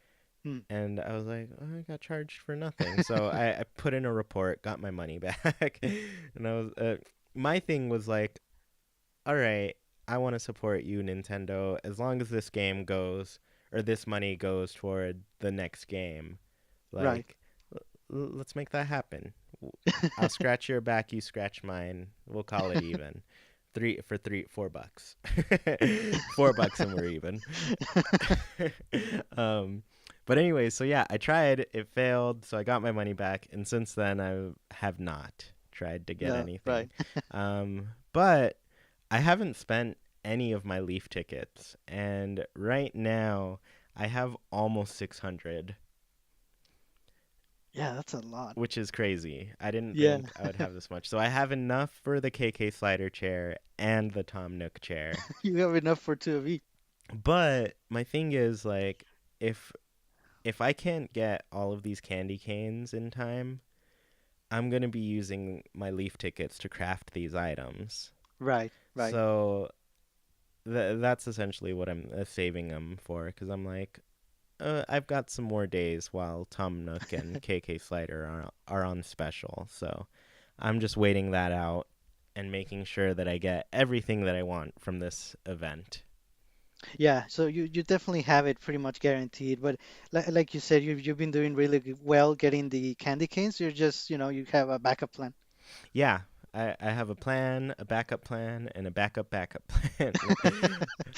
Hmm. And I was like, oh, I got charged for nothing. So I put in a report, got my money back. And my thing was like, all right, I want to support you, Nintendo, as long as this game goes or this money goes toward the next game. Right. Like, let's make that happen. I'll scratch your back, you scratch mine. We'll call it even. 4 bucks. $4 and we're even. um, but anyway, so yeah, I tried. It failed, so I got my money back, and since then I have not tried to get No, anything. right. But I haven't spent any of my Leaf tickets, and right now I have almost 600, Yeah, that's a lot. which is crazy. I didn't Yeah, think I would have this much. So I have enough for the KK slider chair and the Tom Nook chair. you have enough for two of each. But my thing is like if if I can't get all of these candy canes in time, I'm going to be using my Leaf tickets to craft these items. Right, right. So that's essentially what I'm saving them for because I'm like, I've got some more days while Tom Nook and KK Slider are on special. So I'm just waiting that out and making sure that I get everything that I want from this event. Yeah, so you definitely have it pretty much guaranteed. But like you said, you've been doing really well getting the candy canes. You're just, you have a backup plan. Yeah, I have a plan, a backup plan, and a backup plan.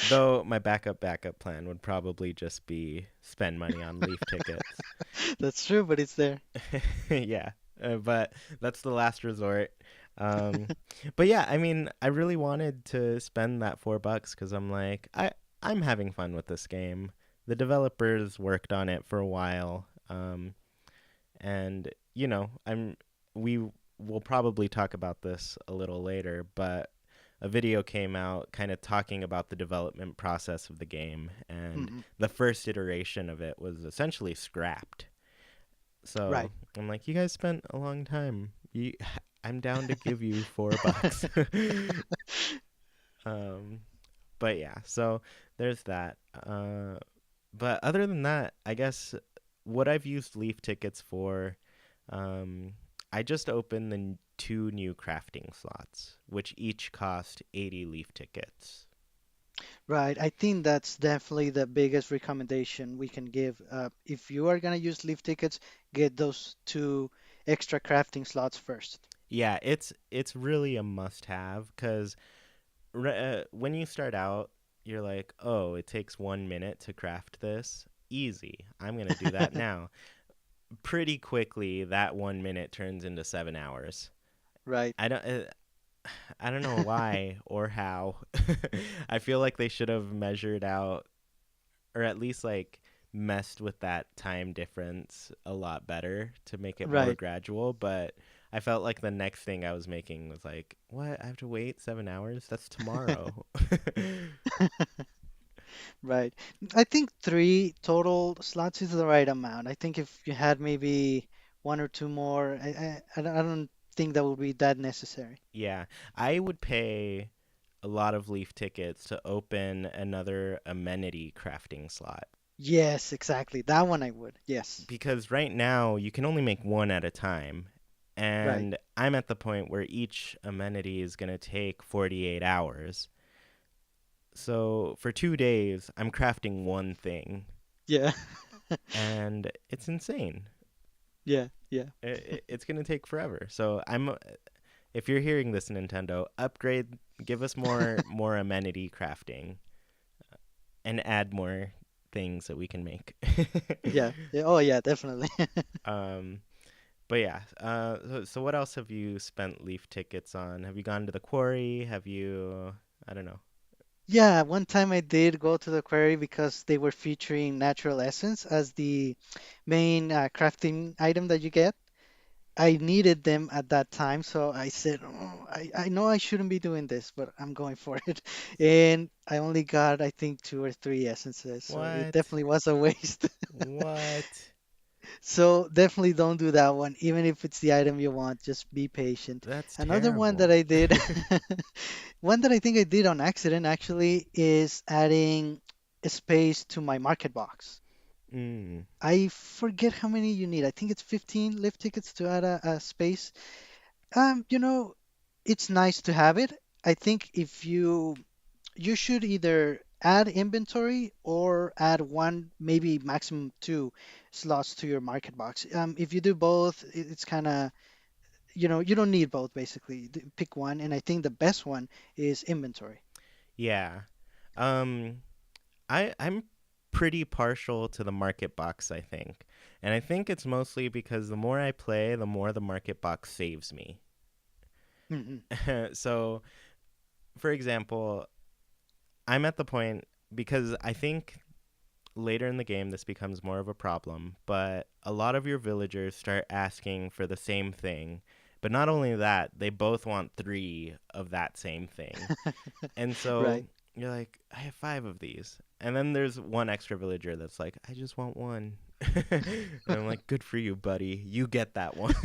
Though my backup plan would probably just be spend money on Leaf tickets. That's true, but it's there. Yeah, but that's the last resort. Um, but yeah, I mean, I really wanted to spend that $4 because I'm like, I'm having fun with this game. The developers worked on it for a while, and we will probably talk about this a little later, but a video came out kind of talking about the development process of the game, and Hmm. the first iteration of it was essentially scrapped. So Right. I'm like, you guys spent a long time. I'm down to give you $4. um, but yeah, so there's that. But other than that, I guess what I've used Leaf tickets for, um, I just opened the two new crafting slots, which each cost 80 Leaf tickets. Right. I think that's definitely the biggest recommendation we can give. If you are gonna use lift tickets, get those two extra crafting slots first. Yeah, it's really a must-have because when you start out, you're like, oh, it takes 1 minute to craft this. Easy. I'm gonna do that now. Pretty quickly, that 1 minute turns into 7 hours. Right. I don't. I don't know why or how. I feel like they should have measured out, or at least like messed with that time difference a lot better to make it more Right. gradual. But I felt like the next thing I was making was like, what? I have to wait 7 hours? That's tomorrow. Right. I think three total slots is the right amount. I think if you had maybe one or two more, I don't think that would be that necessary. Yeah, I would pay a lot of leaf tickets to open another amenity crafting slot Yes, exactly. That one I would. Yes. because right now you can only make one at a time. Right. And I'm at the point where each amenity is going to take 48 hours. So for 2 days, I'm crafting one thing, Yeah. and it's insane. Yeah. Yeah. It's going to take forever. So if you're hearing this, Nintendo, upgrade, give us more amenity crafting and add more things that we can make. Yeah. Yeah. Oh, yeah, definitely. um, but yeah, so what else have you spent leaf tickets on? Have you gone to the quarry? Have you, I don't know. Yeah, one time I did go to the quarry because they were featuring natural essence as the main crafting item that you get. I needed them at that time, so I said, oh, I know I shouldn't be doing this, but I'm going for it. And I only got, I think, two or three essences, so it What? definitely was a waste. What? So definitely don't do that one, even if it's the item you want, just be patient. That's Another one that terrible. I did, one that I think I did on accident actually, is adding a space to my market box. Mm. I forget how many you need. I think it's 15 lift tickets to add a space. You know, it's nice to have it. I think if you should either add inventory or add one, maybe maximum two slots to your market box. If you do both, it's kind of, you don't need both basically. Pick one, and I think the best one is inventory. Yeah. Um, I'm pretty partial to the market box, I think. And I think it's mostly because the more I play, the more the market box saves me. Hmm. So, for example, I'm at the point because I think later in the game this becomes more of a problem, but a lot of your villagers start asking for the same thing. But not only that, they both want three of that same thing. And so Right. you're like, I have five of these. And then there's one extra villager that's like, I just want one. And I'm like, good for you, buddy. You get that one.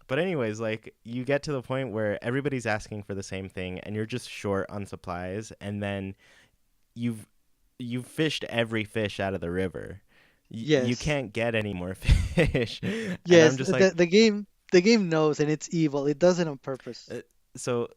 But anyways, like you get to the point where everybody's asking for the same thing and you're just short on supplies and then you've you've fished every fish out of the river. You Yes. can't get any more fish. And I'm Yes. just The like, the game the game knows, and it's evil. It does it on purpose. uh, so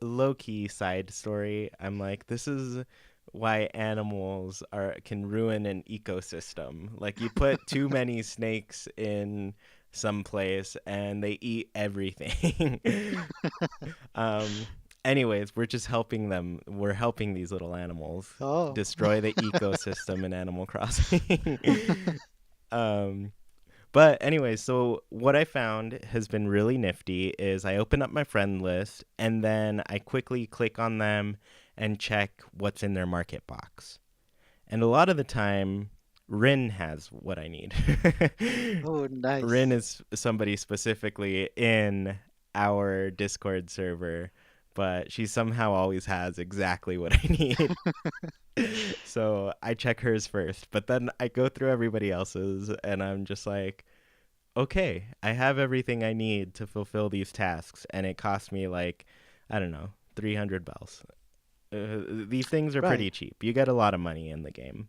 low key side story. I'm like, this is why animals are can ruin an ecosystem. Like you put too many snakes in some place and they eat everything. um. Anyways, we're just helping them. We're helping these little animals Oh. destroy the ecosystem in Animal Crossing. um. But anyway, so what I found has been really nifty is I open up my friend list and then I quickly click on them and check what's in their market box. And a lot of the time, Rin has what I need. Oh, Rin nice. is somebody specifically in our Discord server, but she somehow always has exactly what I need. So I check hers first, but then I go through everybody else's and I'm just like, okay, I have everything I need to fulfill these tasks, and it cost me like, I don't know, 300 bells. These things are Right. pretty cheap. You get a lot of money in the game.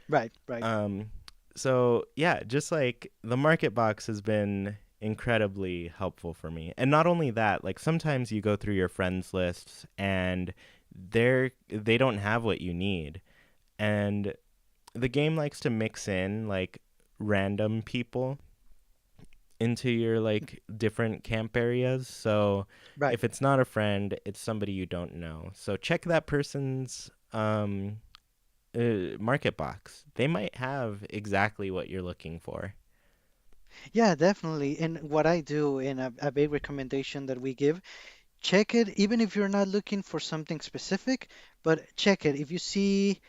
Right. Right. Um, so yeah, just like the market box has been incredibly helpful for me. And not only that, like sometimes you go through your friends lists and they don't have what you need. And the game likes to mix in like random people into your like different camp areas. So Right. if it's not a friend, it's somebody you don't know. So check that person's market box. They might have exactly what you're looking for. Yeah, definitely. And what I do, and a big recommendation that we give, check it even if you're not looking for something specific, but check it. If you see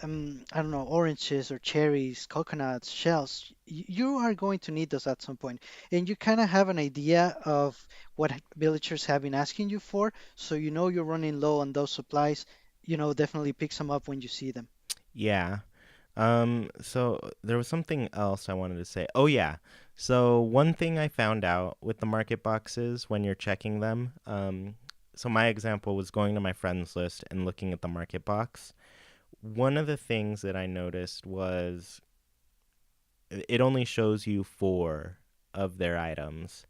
I don't know, oranges or cherries, coconuts, shells, you are going to need those at some point. And you kind of have an idea of what villagers have been asking you for, so you know you're running low on those supplies. Definitely pick some up when you see them. Yeah. So there was something else I wanted to say. Oh yeah. So one thing I found out with the market boxes when you're checking them, so my example was going to my friends list and looking at the market box. One of the things that I noticed was it only shows you four of their items.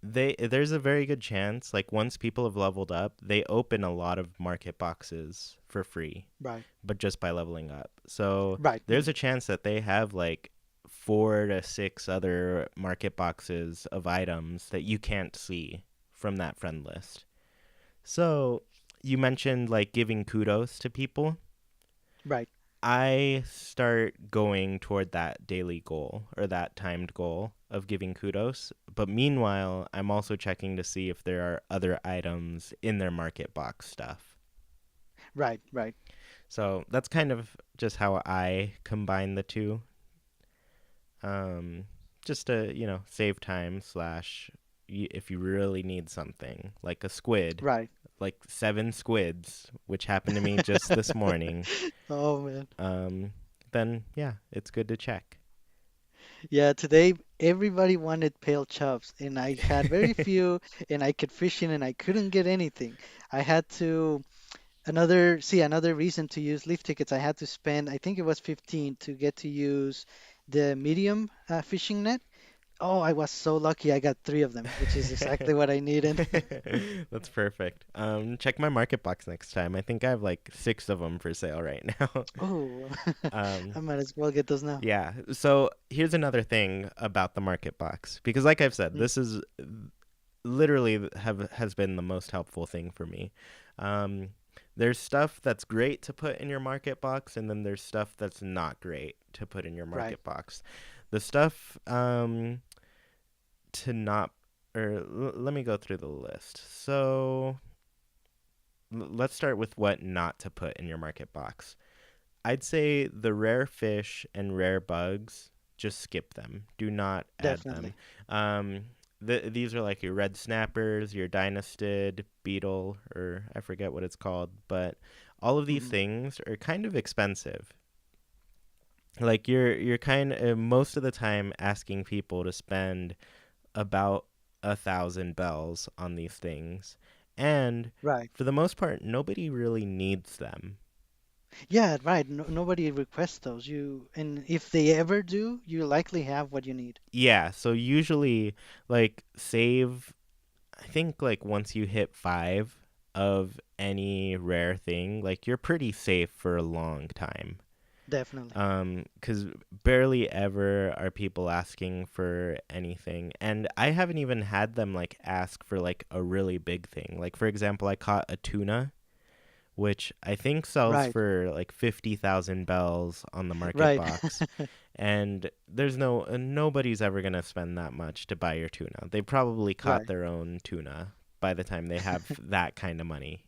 There's a very good chance, like once people have leveled up, they open a lot of market boxes for free, Right. but just by leveling up. So Right. there's a chance that they have like 4 to 6 other market boxes of items that you can't see from that friend list. So you mentioned like giving kudos to people. Right. I start going toward that daily goal or that timed goal of giving kudos. But meanwhile, I'm also checking to see if there are other items in their market box stuff. Right. Right. So that's kind of just how I combine the two. Just to, save time, slash, if you really need something, like a squid, Right. like 7 squids, which happened to me just this morning, Oh man. um, then yeah, it's good to check. Yeah, today everybody wanted pale chubs, and I had very few, and I kept fishing, and I couldn't get anything. I had to another reason to use lift tickets. I had to spend, I think it was 15 to get to use the medium fishing net. Oh, I was so lucky. I got three of them, which is exactly what I needed. That's perfect. Check my market box next time. I think I have like 6 of them for sale right now. Oh, um, I might as well get those now. yeah. So here's another thing about the market box, because like I've said, Mm, this is literally have has been the most helpful thing for me. Um, there's stuff that's great to put in your market box, and then there's stuff that's not great to put in your right. market box. The stuff to not, or let me go through the list. So let's start with what not to put in your market box. I'd say the rare fish and rare bugs, just skip them. Do not add them. Definitely. Um, these are like your red snappers, your dynastid beetle, or I forget what it's called, but all of these Hmm. things are kind of expensive. Like you're kind of most of the time asking people to spend about 1,000 bells on these things, and Right. for the most part, nobody really needs them. Yeah, right. No, nobody requests those. And if they ever do, you likely have what you need. Yeah, so usually like save, I think like once you hit 5 of any rare thing, like you're pretty safe for a long time. Definitely. Cuz barely ever are people asking for anything. And I haven't even had them like ask for like a really big thing. Like for example, I caught a tuna which I think sells Right. for like 50,000 bells on the market Right. box. And there's nobody's ever going to spend that much to buy your tuna. They probably caught Right. their own tuna by the time they have that kind of money.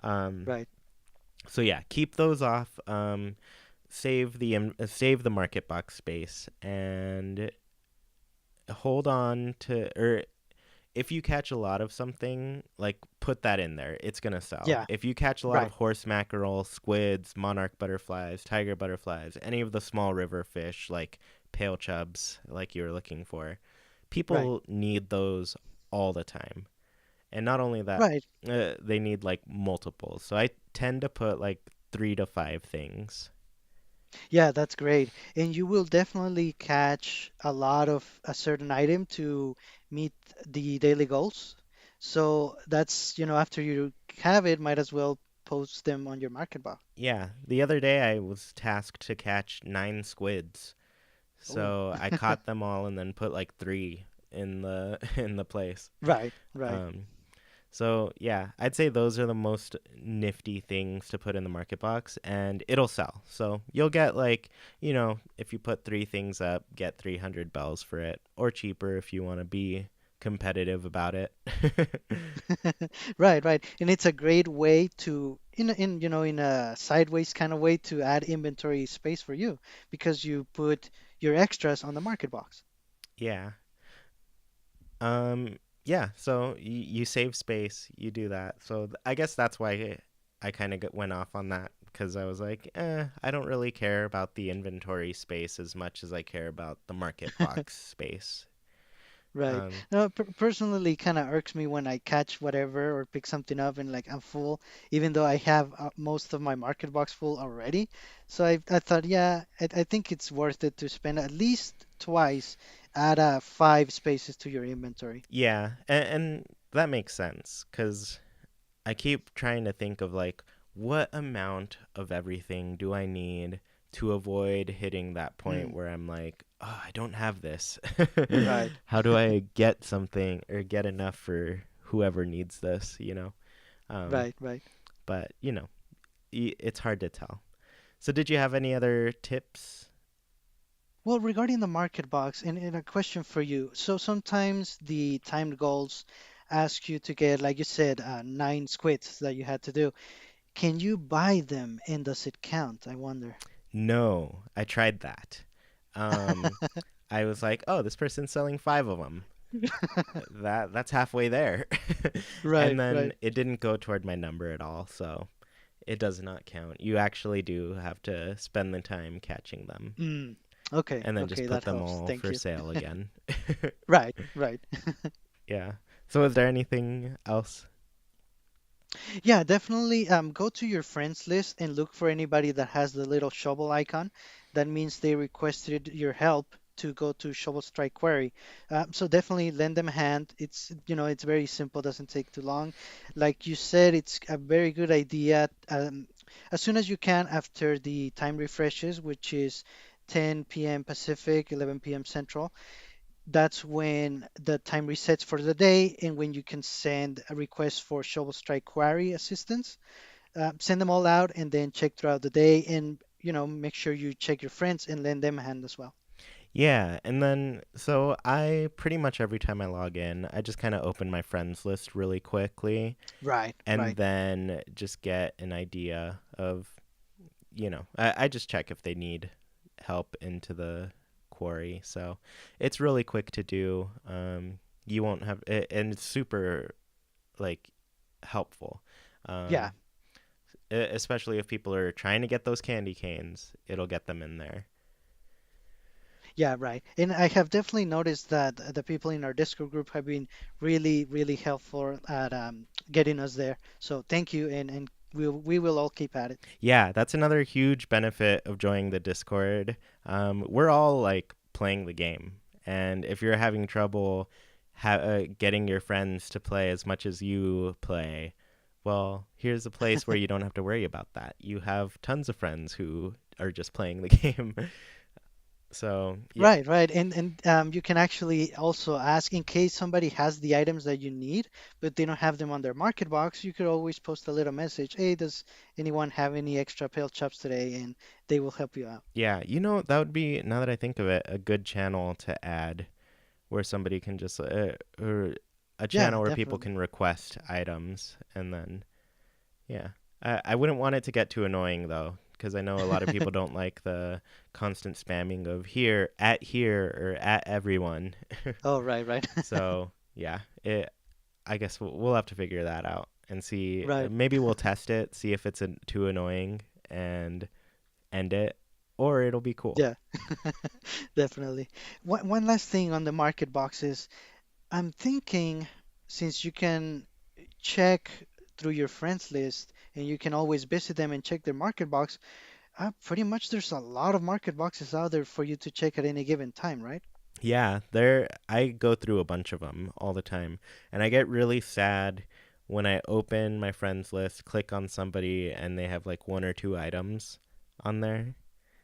Um, Right. so yeah, keep those off. Save the market box space and hold on to, or if you catch a lot of something, like put that in there. It's gonna sell. Yeah. If you catch a lot of Right. horse mackerel, squids, monarch butterflies, tiger butterflies, any of the small river fish like pale chubs, like you were looking for, Right. people need those all the time. And not only that, Right. they need like multiples. So I tend to put like 3 to 5 things. Yeah, that's great. And you will definitely catch a lot of a certain item to meet the daily goals. So that's, after you have it, might as well post them on your market bar. Yeah, the other day I was tasked to catch 9 squids. Oh, So I caught them all and then put like three in the in the place. right, right. Um, so yeah, I'd say those are the most nifty things to put in the market box, and it'll sell. So you'll get like, if you put three things up, get 300 bells for it, or cheaper if you want to be competitive about it. Right, right. And it's a great way to, in a sideways kind of way to add inventory space for you because you put your extras on the market box. Yeah. Yeah, so you save space, you do that. So I guess that's why I kind of went off on that because I was like, I don't really care about the inventory space as much as I care about the market box space. Right. Um, No, personally, kind of irks me when I catch whatever or pick something up and like I'm full, even though I have most of my market box full already. So I thought, yeah, I think it's worth it to spend at least twice, add five spaces to your inventory. yeah, and that makes sense because I keep trying to think of like what amount of everything do I need to avoid hitting that point Mm, where I'm like, oh, I don't have this. right, How do I get something or get enough for whoever needs this? Um, right, right. but it's hard to tell. So, did you have any other tips? Well, regarding the market box, and a question for you. So sometimes the timed goals ask you to get, like you said, nine squids that you had to do. Can you buy them and does it count? I wonder. No, I tried that. Um, I was like, oh, this person's selling five of them. That's halfway there. And Right, then right. it didn't go toward my number at all, so it does not count. You actually do have to spend the time catching them Mm, okay, and then just okay, put that them helps. all Thank for you. sale again. Right, right. Yeah. So is there anything else? Yeah, definitely go to your friends list and look for anybody that has the little shovel icon. That means they requested your help to go to Shovel Strike Query. So definitely lend them a hand. It's very simple, doesn't take too long. Like you said, it's a very good idea. As soon as you can after the time refreshes, which is 10 p.m. Pacific, 11 p.m. Central, that's when the time resets for the day and when you can send a request for shovel strike query assistance. Send them all out and then check throughout the day and make sure you check your friends and lend them a hand as well. Yeah, and then so I pretty much every time I log in, I just kind of open my friends list really quickly Right, and right. then just get an idea of, I just check if they need help into the quarry. So it's really quick to do. You won't have, and it's super like helpful. Yeah, Um, Especially if people are trying to get those candy canes, it'll get them in there. yeah, right. And I have definitely noticed that the people in our Discord group have been really, really helpful at getting us there. So thank you, and we will all keep at it. Yeah, that's another huge benefit of joining the Discord. We're all like playing the game, and if you're having trouble getting your friends to play as much as you play, well, here's a place where you don't have to worry about that. You have tons of friends who are just playing the game. So, yeah, Right, right. And you can actually also ask in case somebody has the items that you need, but they don't have them on their market box, you could always post a little message. Hey, does anyone have any extra pale chops today? And they will help you out. yeah, that would be, now that I think of it, a good channel to add where somebody can just, or a Yeah, channel where people definitely. can request items and then yeah. I wouldn't want it to get too annoying though, because I know a lot of people don't like the constant spamming of here or at everyone. Oh, right, right. So yeah, I guess we'll have to figure that out and see. Right. Maybe we'll test it, see if it's too annoying, and end it, or it'll be cool. Yeah, definitely. One last thing on the market boxes. I'm thinking since you can check through your friends list and you can always visit them and check their market box, pretty much there's a lot of market boxes out there for you to check at any given time, right? Yeah, I go through a bunch of them all the time, and I get really sad when I open my friends list, click on somebody, and they have like one or two items on there.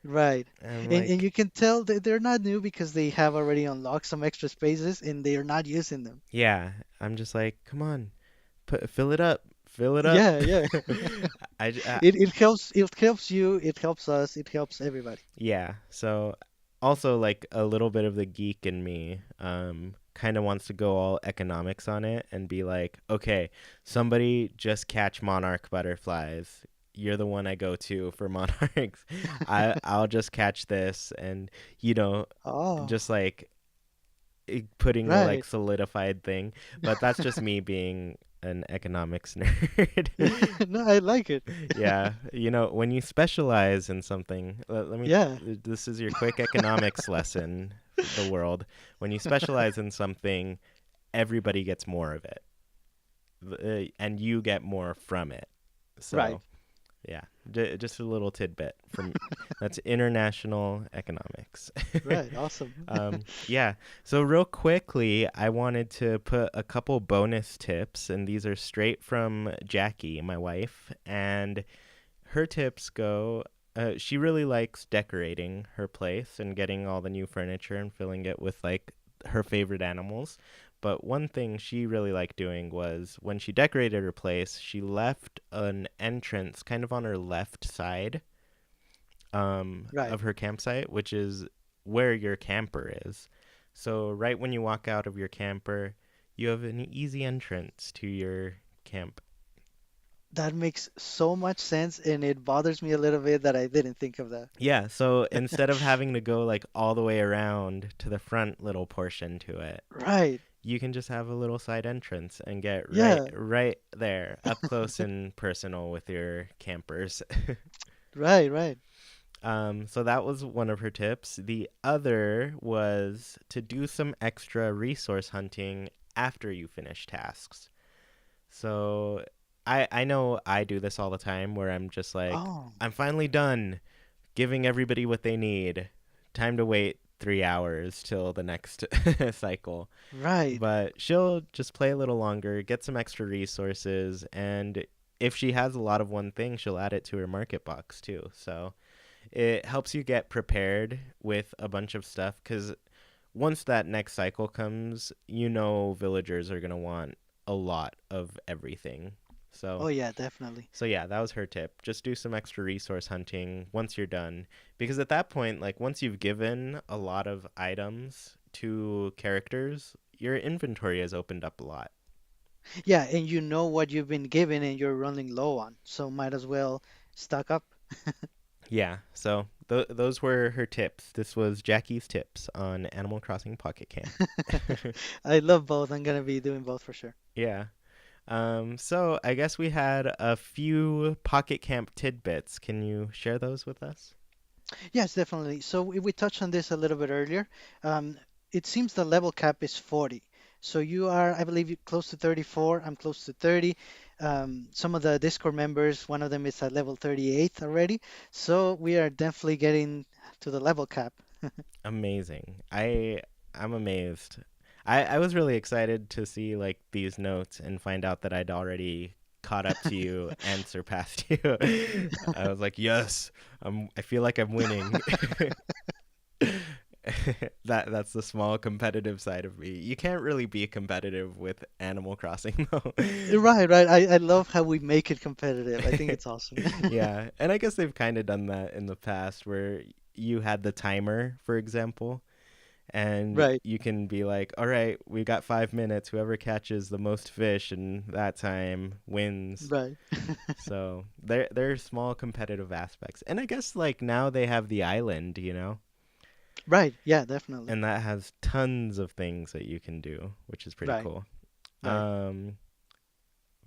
Right. And I'm And like, you can tell that they're not new because they have already unlocked some extra spaces and they are not using them. yeah, I'm just like, come on, fill it up, fill it up. Yeah, yeah. I, It helps you, it helps us, it helps everybody. yeah. So also like a little bit of the geek in me kind of wants to go all economics on it and be like, okay, somebody just catch monarch butterflies. You're the one I go to for monarchs. I'll just catch this and you know Oh, just like putting the like right. solidified thing, but that's just me being an economics nerd. No, I like it. Yeah, when you specialize in something, Yeah, this is your quick economics lesson, the world. When you specialize in something, everybody gets more of it, and you get more from it. right, So, yeah, just a little tidbit from that's international economics. right. Awesome. Yeah. So real quickly, I wanted to put a couple bonus tips, and these are straight from Jackie, my wife, and her tips go. She really likes decorating her place and getting all the new furniture and filling it with like her favorite animals. But one thing she really liked doing was when she decorated her place, she left an entrance kind of on her left side Right. of her campsite, which is where your camper is. So right when you walk out of your camper, you have an easy entrance to your camp. That makes so much sense, and it bothers me a little bit that I didn't think of that. Yeah, so instead of having to go like all the way around to the front little portion to it, Right. you can just have a little side entrance and get Yeah. right there, up close and personal with your campers. Right. Right. So that was one of her tips. The other was to do some extra resource hunting after you finish tasks. So I know I do this all the time where I'm just like, Oh, I'm finally done giving everybody what they need. Time to wait 3 hours till the next cycle. right. But she'll just play a little longer, get some extra resources, and if she has a lot of one thing, she'll add it to her market box too. So it helps you get prepared with a bunch of stuff because once that next cycle comes, villagers are going to want a lot of everything. Oh So, yeah, definitely. so yeah, that was her tip. Just do some extra resource hunting once you're done because at that point, like once you've given a lot of items to characters, your inventory has opened up a lot. Yeah, and you know what you've been given and you're running low on, so might as well stock up. Yeah, so those were her tips. This was Jackie's tips on Animal Crossing Pocket Camp. I love both. I'm gonna be doing both for sure. Yeah. So I guess we had a few Pocket Camp tidbits. Can you share those with us? Yes, definitely. So we touched on this a little bit earlier. Um, it seems the level cap is 40. So you are, I believe, close to 34. I'm close to 30. Some of the Discord members, one of them is at level 38 already. So we are definitely getting to the level cap. Amazing. I'm amazed. I was really excited to see like these notes and find out that I'd already caught up to you and surpassed you. I was like, yes, I feel like I'm winning. That's the small competitive side of me. You can't really be competitive with Animal Crossing though. Right, right. I love how we make it competitive. I think it's awesome. Yeah, and I guess they've kind of done that in the past where you had the timer, for example, and Right, you can be like, "All right, we got 5 minutes. Whoever catches the most fish in that time wins." right. So they're small competitive aspects, and I guess like now they have the island, Right, yeah, definitely. and that has tons of things that you can do, which is pretty Right, cool. right. Um,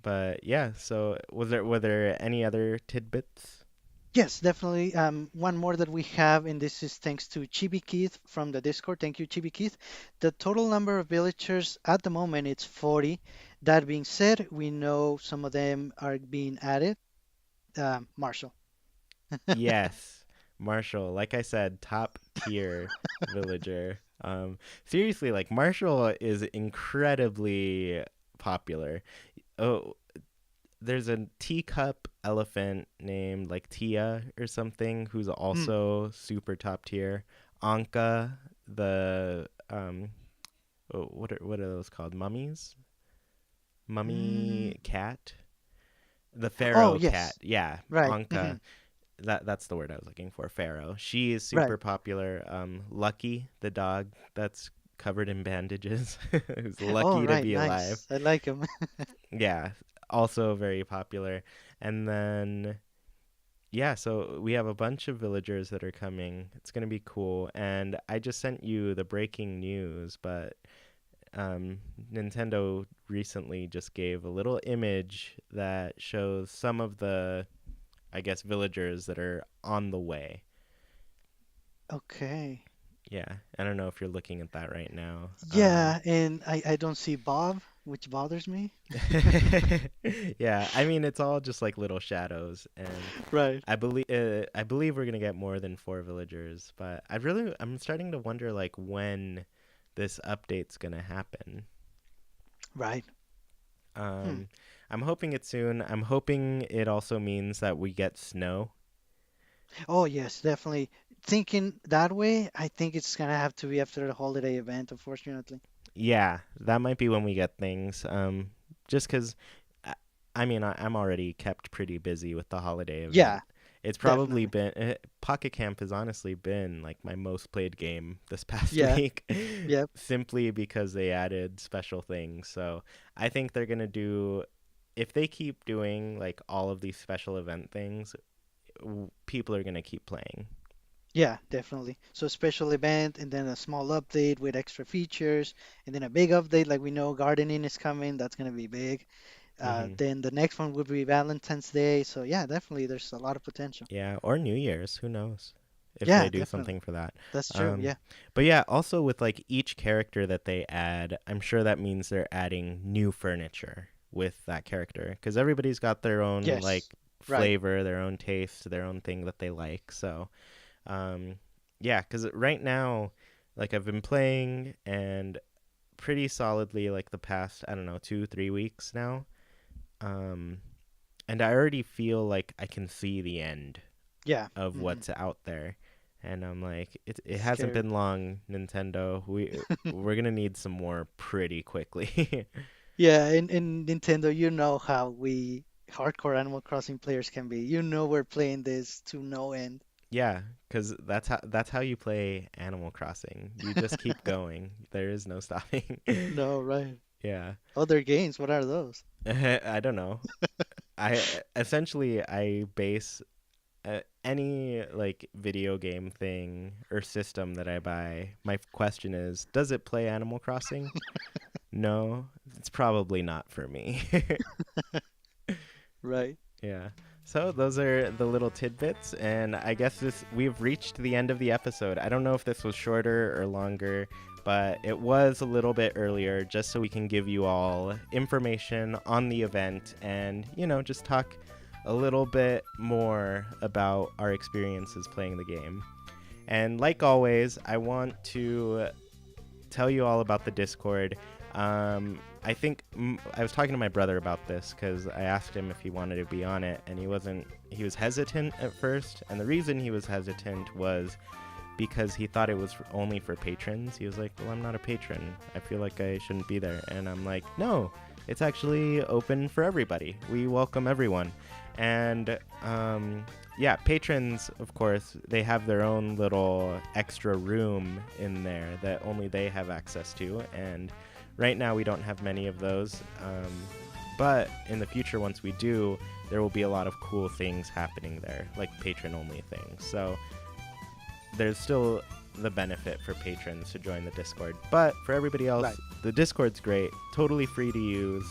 but yeah, so were there any other tidbits? Yes, definitely. One more that we have, and this is thanks to Chibi Keith from the Discord. Thank you, Chibi Keith. The total number of villagers at the moment it's 40. That being said, we know some of them are being added. Marshall. Yes, Marshall. Like I said, top tier villager. Seriously, like Marshall is incredibly popular. Oh, there's a teacup elephant named like Tia or something who's Mm. also super top tier. Anka, the what are those called? Mummies? Mm. Mummy cat? The Oh, pharaoh cat. yes. Yeah, Right. Anka. That's the word I was looking for. Pharaoh. She is Right. super popular. Lucky, the dog that's covered in bandages, who's Oh, lucky to right. be alive. Nice. I like him. Yeah, also very popular. And then yeah, so we have a bunch of villagers that are coming. It's gonna be cool. And I just sent you the breaking news, but um, Nintendo recently just gave a little image that shows some of the, I guess, villagers that are on the way. Okay. Yeah, I don't know if you're looking at that right now. Yeah, and I don't see Bob, which bothers me. Yeah, I mean it's all just like little shadows, and Right. I believe we're gonna get more than four villagers, but I'm starting to wonder like when this update's gonna happen. Right. Hmm. Um, I'm hoping it soon. I'm hoping it also means that we get snow. Oh, yes, definitely. Thinking that way, I think it's gonna have to be after the holiday event, unfortunately. Yeah, that might be when we get things. Just because, I mean, I'm already kept pretty busy with the holiday Yeah, event. It's probably definitely. been Pocket Camp has honestly been like my most played game this past Yeah. week, Yep. simply because they added special things. So I think they're gonna do, if they keep doing like all of these special event things, people are gonna keep playing. Yeah, definitely. So a special event and then a small update with extra features and then a big update like we know gardening is coming. That's gonna be big. Hmm. Then the next one would be Valentine's Day. So yeah, definitely there's a lot of potential. Yeah, or New Year's. Who knows if they Yeah, do definitely. something for that. That's true. Um, Yeah. but yeah, also with like each character that they add, I'm sure that means they're adding new furniture with that character because everybody's got their own like Yes. Right. flavor, their own taste, their own thing that they like. So, um, yeah, because right now, like I've been playing and pretty solidly like the past, I don't know, 2, 3 weeks now. Um, and I already feel like I can see the end Yeah. of Hmm. what's out there. And I'm like, it hasn't Scary. been long, Nintendo. We're gonna need some more pretty quickly. Yeah, in Nintendo, you know how we hardcore Animal Crossing players can be. You know we're playing this to no end. Yeah, because that's how you play Animal Crossing. You just keep going. There is no stopping. No, right. Yeah, Other games, what are those? I don't know. I essentially I base any like video game thing or system that I buy. My question is, does it play Animal Crossing? No, it's probably not for me. Right. Yeah. So those are the little tidbits, and I guess this we've reached the end of the episode. I don't know if this was shorter or longer, but it was a little bit earlier, just so we can give you all information on the event, and just talk a little bit more about our experiences playing the game. And like always, I want to tell you all about the Discord. I think I was talking to my brother about this because I asked him if he wanted to be on it, and he wasn't. He was hesitant at first, and the reason he was hesitant was because he thought it was only for patrons. He was like, "Well, I'm not a patron. I feel like I shouldn't be there." And I'm like, "No, it's actually open for everybody. We welcome everyone." And yeah, patrons, of course, they have their own little extra room in there that only they have access to, and right now we don't have many of those. But in the future, once we do, there will be a lot of cool things happening there, like patron-only things. So there's still the benefit for patrons to join the Discord. But for everybody else, Right. the Discord's great, totally free to use.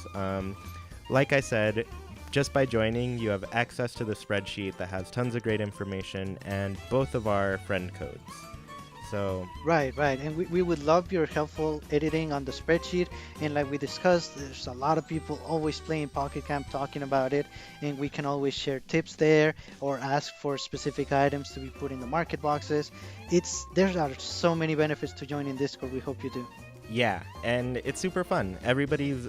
Like I said, just by joining, you have access to the spreadsheet that has tons of great information and both of our friend codes. So, Right, right. And we would love your helpful editing on the spreadsheet. And like we discussed, there's a lot of people always playing Pocket Camp talking about it. And we can always share tips there or ask for specific items to be put in the market boxes. There are so many benefits to joining Discord. We hope you do. Yeah, and it's super fun. Everybody's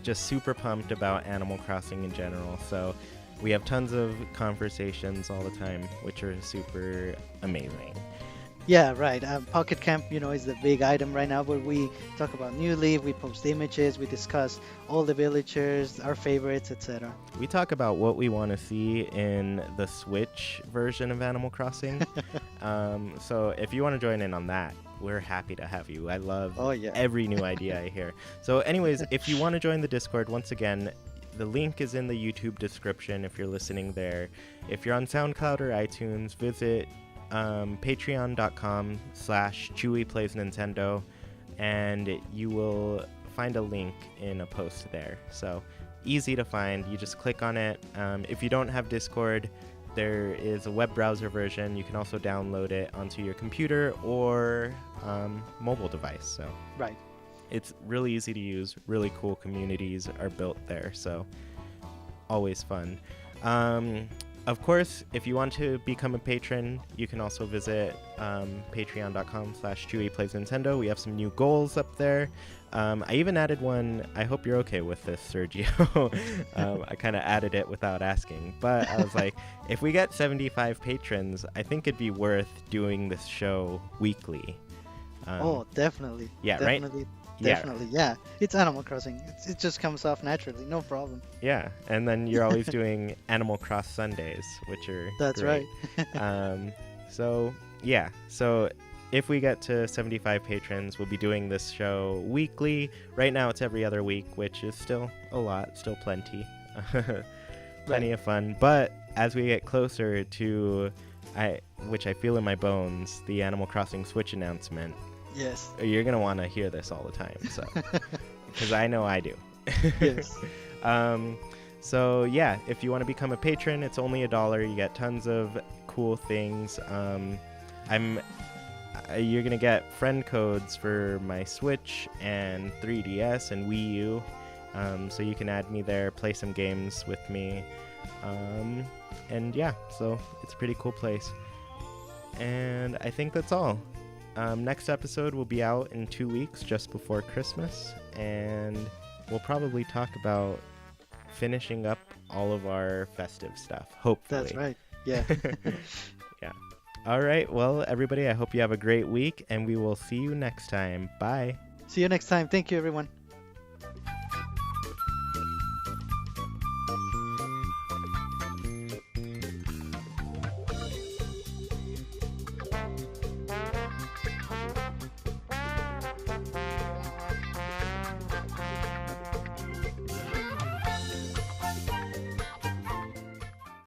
just super pumped about Animal Crossing in general. So we have tons of conversations all the time, which are super amazing. Yeah, right. Pocket Camp, is the big item right now, where we talk about New Leaf, we post images, we discuss all the villagers, our favorites, etc. We talk about what we want to see in the Switch version of Animal Crossing. So if you want to join in on that, we're happy to have you. I love Oh, yeah. every new idea I hear. So anyways, if you want to join the Discord, once again, the link is in the YouTube description if you're listening there. If you're on SoundCloud or iTunes, visit patreon.com/ChewiePlaysNintendo, and you will find a link in a post there. So easy to find. You just click on it. If you don't have Discord, there is a web browser version. You can also download it onto your computer or mobile device. So Right. it's really easy to use. Really cool communities are built there. So always fun. Of course, if you want to become a patron, you can also visit patreon.com/ChewiePlaysNintendo. We have some new goals up there. I even added one. I hope you're okay with this, Sergio. I kind of added it without asking. But I was like, if we get 75 patrons, I think it'd be worth doing this show weekly. Oh, definitely. Yeah, Definitely. right? Definitely. Yeah. It's Animal Crossing. It just comes off naturally. No problem. Yeah, and then you're always doing Animal Cross Sundays, which are That's great. right. So if we get to 75 patrons, we'll be doing this show weekly. Right now it's every other week, which is still a lot, still plenty. Plenty of fun. But as we get closer to, which I feel in my bones, the Animal Crossing Switch announcement, Yes. you're going to want to hear this all the time, so because I know I do. Yes. So yeah, if you want to become a patron, it's only $1. You get tons of cool things. You're gonna get friend codes for my Switch and 3DS and Wii U, so you can add me there, play some games with me, and yeah, so it's a pretty cool place. And I think that's all. Next episode will be out in 2 weeks, just before Christmas, and we'll probably talk about finishing up all of our festive stuff, hopefully. That's right. Yeah. Yeah. All right. Well, everybody, I hope you have a great week, and we will see you next time. Bye. See you next time. Thank you, everyone.